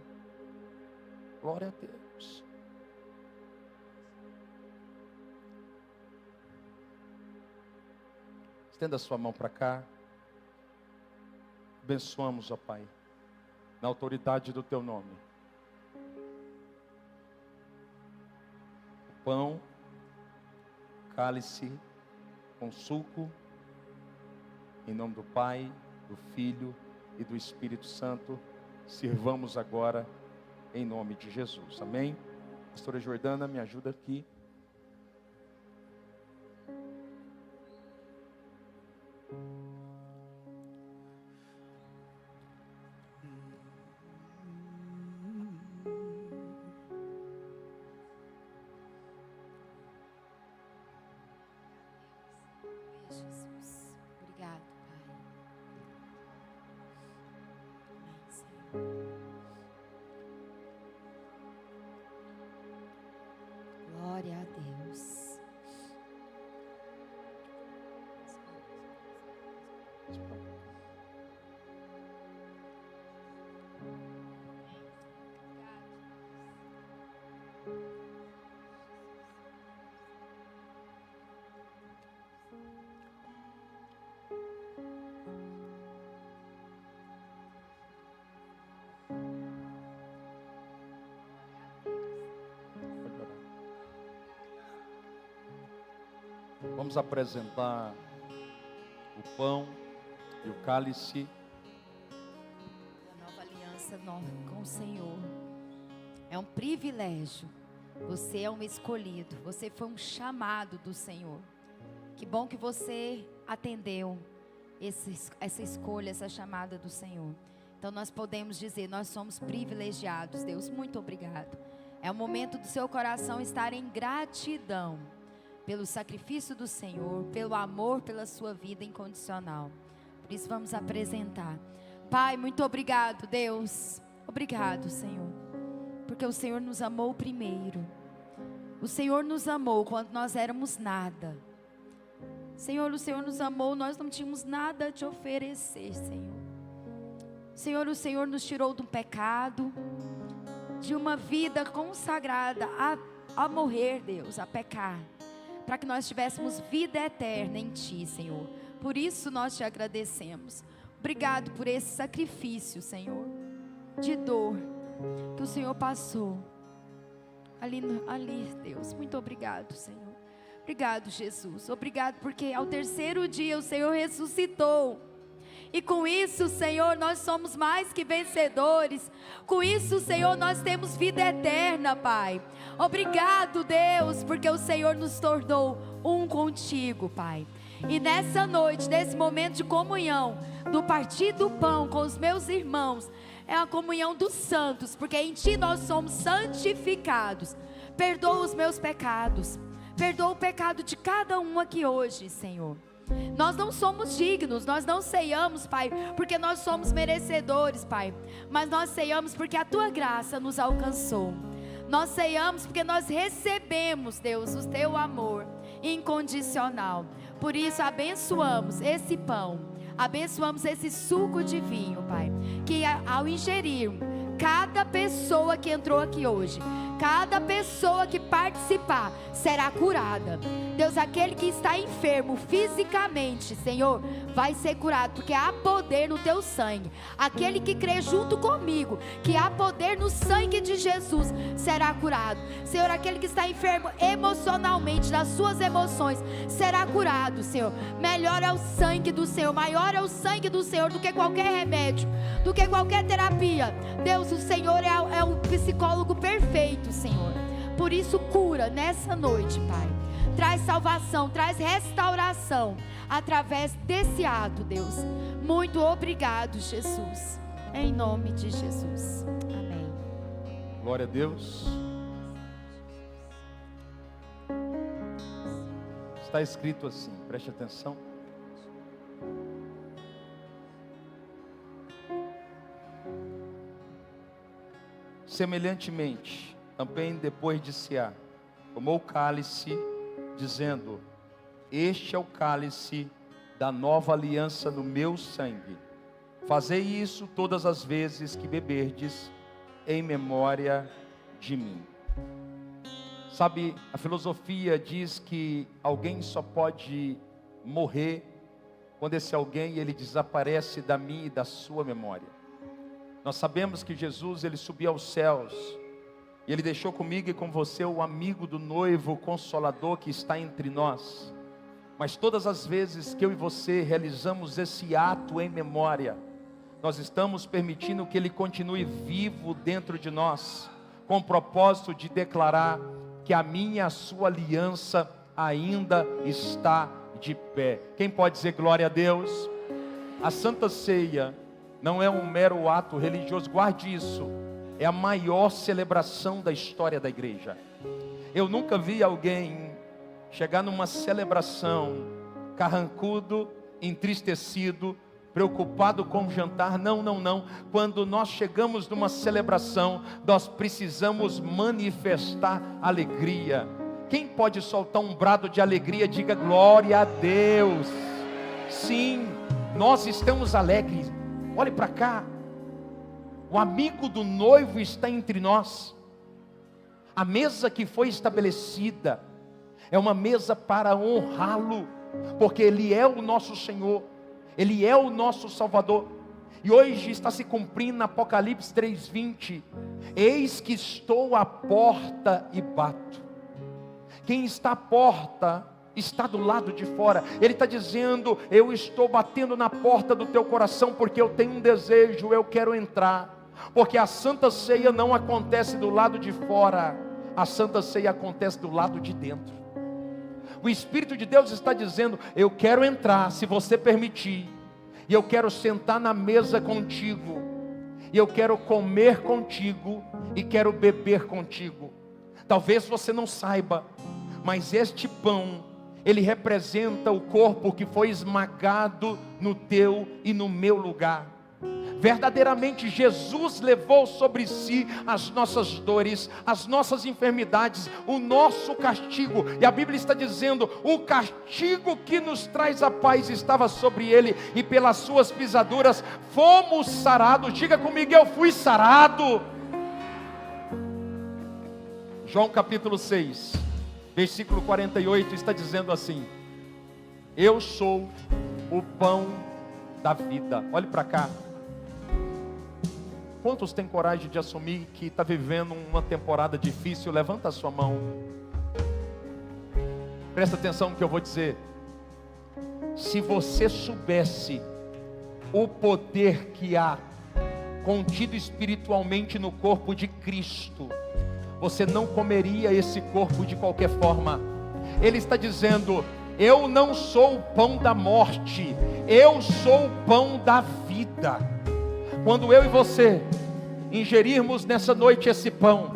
Glória a Deus. Estenda a sua mão para cá. Abençoamos, ó Pai, na autoridade do Teu nome. O pão, cálice com suco, em nome do Pai, do Filho e do Espírito Santo, sirvamos agora em nome de Jesus. Amém? Pastora Jordana, me ajuda aqui. Jesus, obrigado, Pai. Amém, Senhor. Glória a Deus. Vamos apresentar o pão e o cálice. A nova aliança com o Senhor. É um privilégio. Você é um escolhido. Você foi um chamado do Senhor. Que bom que você atendeu essa escolha, essa chamada do Senhor. Então nós podemos dizer, nós somos privilegiados. Deus, muito obrigado. É o momento do seu coração estar em gratidão pelo sacrifício do Senhor, pelo amor, pela sua vida incondicional. Por isso vamos apresentar. Pai, muito obrigado, Deus. Obrigado, Senhor. Porque o Senhor nos amou primeiro. O Senhor nos amou quando nós éramos nada. Senhor, o Senhor nos amou, nós não tínhamos nada a te oferecer, Senhor. Senhor, o Senhor nos tirou do pecado, de uma vida consagrada a morrer, Deus, a pecar, para que nós tivéssemos vida eterna em Ti, Senhor. Por isso nós te agradecemos. Obrigado por esse sacrifício, Senhor, de dor que o Senhor passou. Ali, Deus, muito obrigado, Senhor. Obrigado, Jesus. Obrigado porque ao terceiro dia o Senhor ressuscitou. E com isso, Senhor, nós somos mais que vencedores. Com isso, Senhor, nós temos vida eterna, Pai. Obrigado, Deus, porque o Senhor nos tornou um contigo, Pai. E nessa noite, nesse momento de comunhão, do partir do pão com os meus irmãos, é a comunhão dos santos, porque em Ti nós somos santificados. Perdoa os meus pecados. Perdoa o pecado de cada um aqui hoje, Senhor. Nós não somos dignos, nós não ceiamos, Pai, porque nós somos merecedores, Pai. Mas nós ceiamos porque a Tua graça nos alcançou. Nós ceiamos porque nós recebemos, Deus, o Teu amor incondicional. Por isso abençoamos esse pão, abençoamos esse suco de vinho, Pai. Que ao ingerir, cada pessoa que entrou aqui hoje, cada pessoa que participar será curada. Deus, aquele que está enfermo fisicamente, Senhor, vai ser curado, porque há poder no Teu sangue. Aquele que crê junto comigo, que há poder no sangue de Jesus, será curado. Senhor, aquele que está enfermo emocionalmente, nas suas emoções, será curado, Senhor. Melhor é o sangue do Senhor, maior é o sangue do Senhor do que qualquer remédio, do que qualquer terapia. Deus, o Senhor é o psicólogo perfeito, Senhor. Por isso cura nessa noite, Pai. Traz salvação, traz restauração através desse ato, Deus. Muito obrigado, Jesus. Em nome de Jesus. Amém. Glória a Deus. Está escrito assim, preste atenção. Semelhantemente, também depois de cear, tomou o cálice, dizendo: este é o cálice da nova aliança no meu sangue. Fazei isso todas as vezes que beberdes, em memória de mim. Sabe, a filosofia diz que alguém só pode morrer quando esse alguém ele desaparece da minha e da sua memória. Nós sabemos que Jesus ele subiu aos céus e ele deixou comigo e com você o amigo do noivo, o consolador que está entre nós. Mas todas as vezes que eu e você realizamos esse ato em memória, nós estamos permitindo que ele continue vivo dentro de nós, com o propósito de declarar que a minha e a sua aliança ainda está de pé. Quem pode dizer glória a Deus? A Santa Ceia não é um mero ato religioso, guarde isso, é a maior celebração da história da igreja. Eu nunca vi alguém chegar numa celebração carrancudo, entristecido, preocupado com o jantar. Não. Quando nós chegamos numa celebração, nós precisamos manifestar alegria. Quem pode soltar um brado de alegria? Diga glória a Deus. Sim, nós estamos alegres. Olhe para cá. O amigo do noivo está entre nós. A mesa que foi estabelecida é uma mesa para honrá-lo, porque Ele é o nosso Senhor, Ele é o nosso Salvador. E hoje está se cumprindo na Apocalipse 3:20. Eis que estou à porta e bato. Quem está à porta está do lado de fora. Ele está dizendo: eu estou batendo na porta do teu coração, porque eu tenho um desejo, eu quero entrar. Porque a Santa Ceia não acontece do lado de fora, a Santa Ceia acontece do lado de dentro. O Espírito de Deus está dizendo: eu quero entrar, se você permitir, e eu quero sentar na mesa contigo, e eu quero comer contigo, e quero beber contigo. Talvez você não saiba, mas este pão, ele representa o corpo que foi esmagado no teu e no meu lugar. Verdadeiramente Jesus levou sobre si as nossas dores, as nossas enfermidades, o nosso castigo. E a Bíblia está dizendo: o castigo que nos traz a paz estava sobre ele, e pelas suas pisaduras fomos sarados. Diga comigo: eu fui sarado. João capítulo 6, versículo 48 está dizendo assim: eu sou o pão da vida. Olhe para cá. Quantos têm coragem de assumir que está vivendo uma temporada difícil? Levanta a sua mão. Presta atenção no que eu vou dizer. Se você soubesse o poder que há contido espiritualmente no corpo de Cristo, você não comeria esse corpo de qualquer forma. Ele está dizendo: eu não sou o pão da morte, eu sou o pão da vida. Quando eu e você ingerirmos nessa noite esse pão,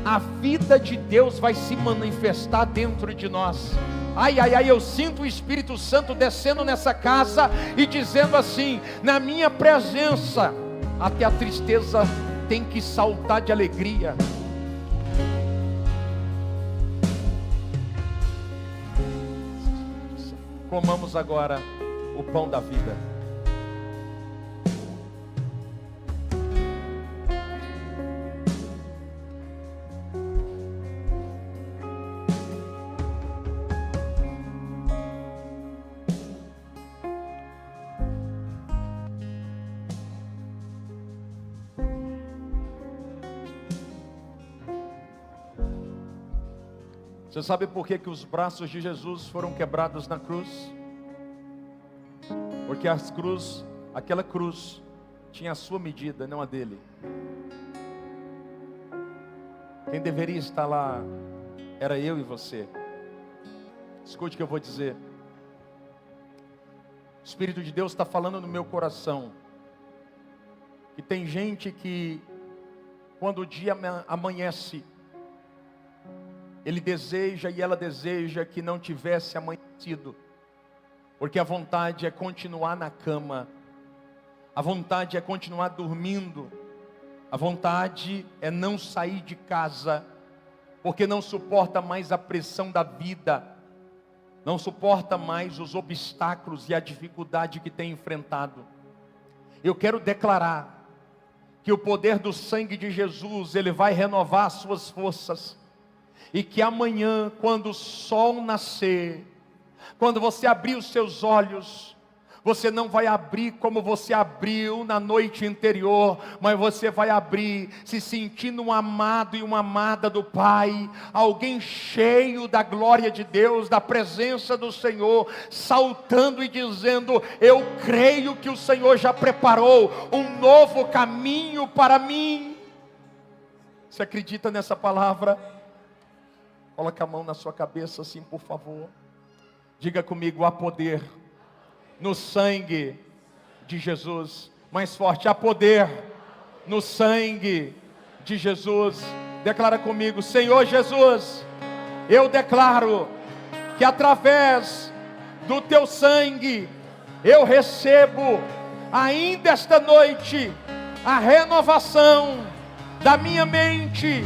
a vida de Deus vai se manifestar dentro de nós. Ai, eu sinto o Espírito Santo descendo nessa casa e dizendo assim: na minha presença, até a tristeza tem que saltar de alegria. Comamos agora o pão da vida. Você sabe por que os braços de Jesus foram quebrados na cruz? Porque aquela cruz tinha a sua medida, não a dele. Quem deveria estar lá era eu e você. Escute o que eu vou dizer. O Espírito de Deus está falando no meu coração que tem gente que, quando o dia amanhece, ele deseja e ela deseja que não tivesse amanhecido, porque a vontade é continuar na cama, a vontade é continuar dormindo, a vontade é não sair de casa, porque não suporta mais a pressão da vida, não suporta mais os obstáculos e a dificuldade que tem enfrentado. Eu quero declarar que o poder do sangue de Jesus, ele vai renovar as suas forças, e que amanhã, quando o sol nascer, quando você abrir os seus olhos, Você não vai abrir como você abriu na noite anterior, mas você vai abrir se sentindo um amado e uma amada do Pai, alguém cheio da glória de Deus, da presença do Senhor, saltando e dizendo: eu creio que o Senhor já preparou um novo caminho para mim. Você acredita nessa palavra? Coloque a mão na sua cabeça assim, por favor. Diga comigo: há poder no sangue de Jesus. Mais forte: há poder no sangue de Jesus. Declara comigo: Senhor Jesus, eu declaro que através do teu sangue eu recebo ainda esta noite a renovação da minha mente,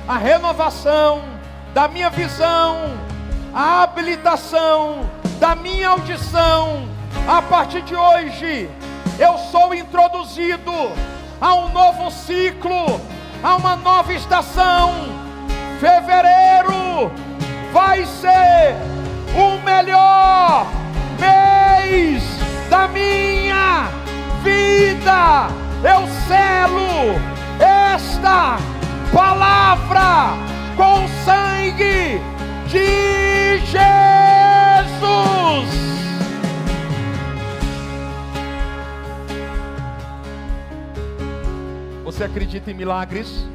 a renovação da minha visão, a habilitação da minha audição. A partir de hoje, eu sou introduzido a um novo ciclo, a uma nova estação. Fevereiro vai ser o melhor mês da minha vida. Eu selo esta palavra com o sangue de Jesus. Você acredita em milagres?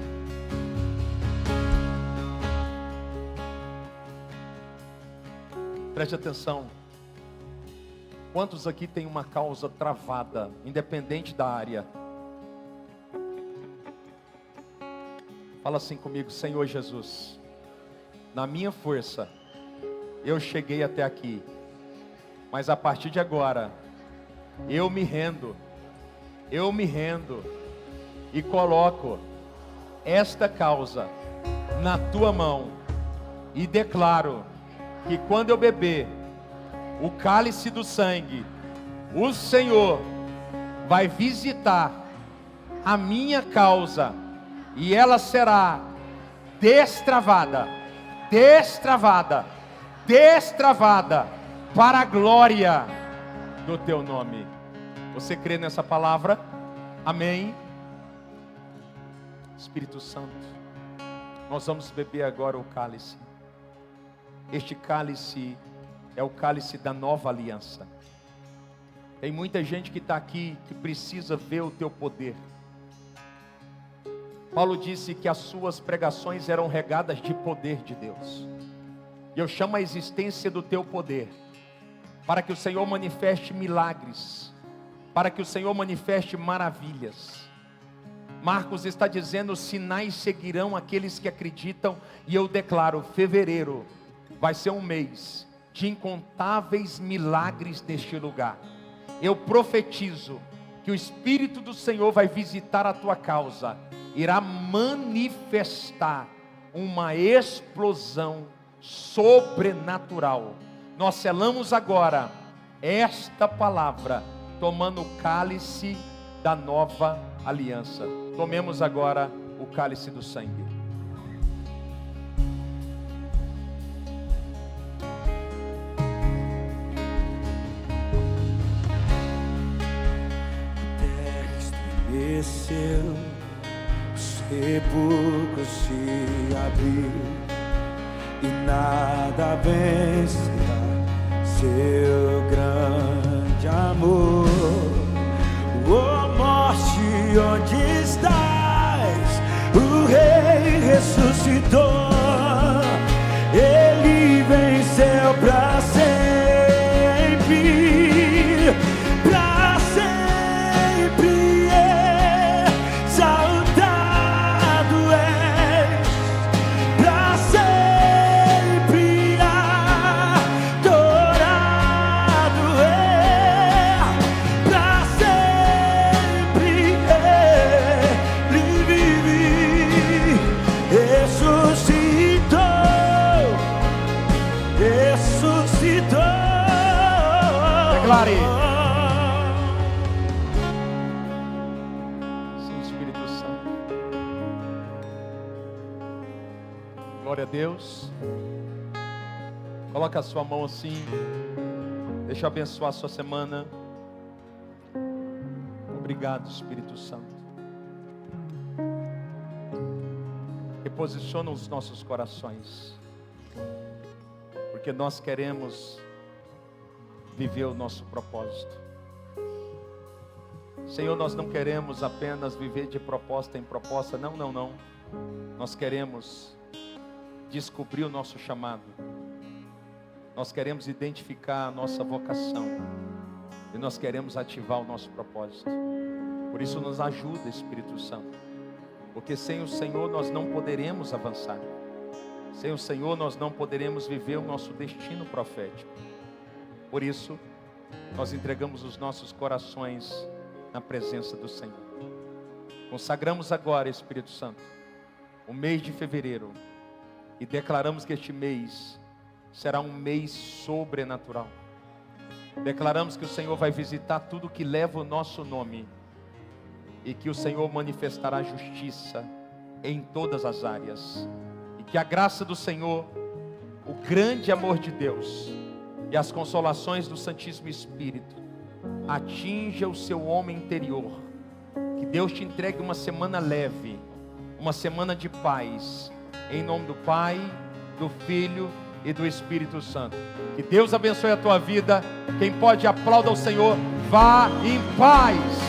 Preste atenção. Quantos aqui tem uma causa travada, independente da área? Fala assim comigo: Senhor Jesus, na minha força eu cheguei até aqui, mas a partir de agora eu me rendo e coloco esta causa na tua mão e declaro que quando eu beber o cálice do sangue, o Senhor vai visitar a minha causa e ela será destravada para a glória do teu nome. Você crê nessa palavra? Amém? Espírito Santo, nós vamos beber agora o cálice. Este cálice é o cálice da nova aliança. Tem muita gente que está aqui que precisa ver o teu poder. Paulo disse que as suas pregações eram regadas de poder de Deus. E eu chamo a existência do teu poder, para que o Senhor manifeste milagres, para que o Senhor manifeste maravilhas. Marcos está dizendo: sinais seguirão aqueles que acreditam. E eu declaro: fevereiro vai ser um mês de incontáveis milagres neste lugar. Eu profetizo que o Espírito do Senhor vai visitar a tua causa, irá manifestar uma explosão sobrenatural. Nós selamos agora esta palavra, tomando o cálice da nova aliança. Tomemos agora o cálice do sangue. A terra estremeceu, o sepulcro se abriu, e nada vencerá seu grande amor. Oh morte, onde estás? O Rei ressuscitou, Ele venceu para sempre, para sempre exaltado és, para sempre adorado é, para sempre Ele vive, ressuscitou. Declare. Sim, Espírito Santo. Glória a Deus. Coloca a sua mão assim. Deixa eu abençoar a sua semana. Obrigado, Espírito Santo. Reposiciona os nossos corações, porque nós queremos viver o nosso propósito. Senhor, nós não queremos apenas viver de proposta em proposta, não. Nós queremos descobrir o nosso chamado. Nós queremos identificar a nossa vocação. E nós queremos ativar o nosso propósito. Por isso nos ajuda, Espírito Santo. Porque sem o Senhor nós não poderemos avançar. Sem o Senhor nós não poderemos viver o nosso destino profético. Por isso, nós entregamos os nossos corações na presença do Senhor. Consagramos agora, Espírito Santo, o mês de fevereiro. E declaramos que este mês será um mês sobrenatural. Declaramos que o Senhor vai visitar tudo que leva o nosso nome. E que o Senhor manifestará justiça em todas as áreas. E que a graça do Senhor, o grande amor de Deus e as consolações do Santíssimo Espírito atinja o seu homem interior. Que Deus te entregue uma semana leve, uma semana de paz. Em nome do Pai, do Filho e do Espírito Santo. Que Deus abençoe a tua vida. Quem pode, aplauda ao Senhor. Vá em paz.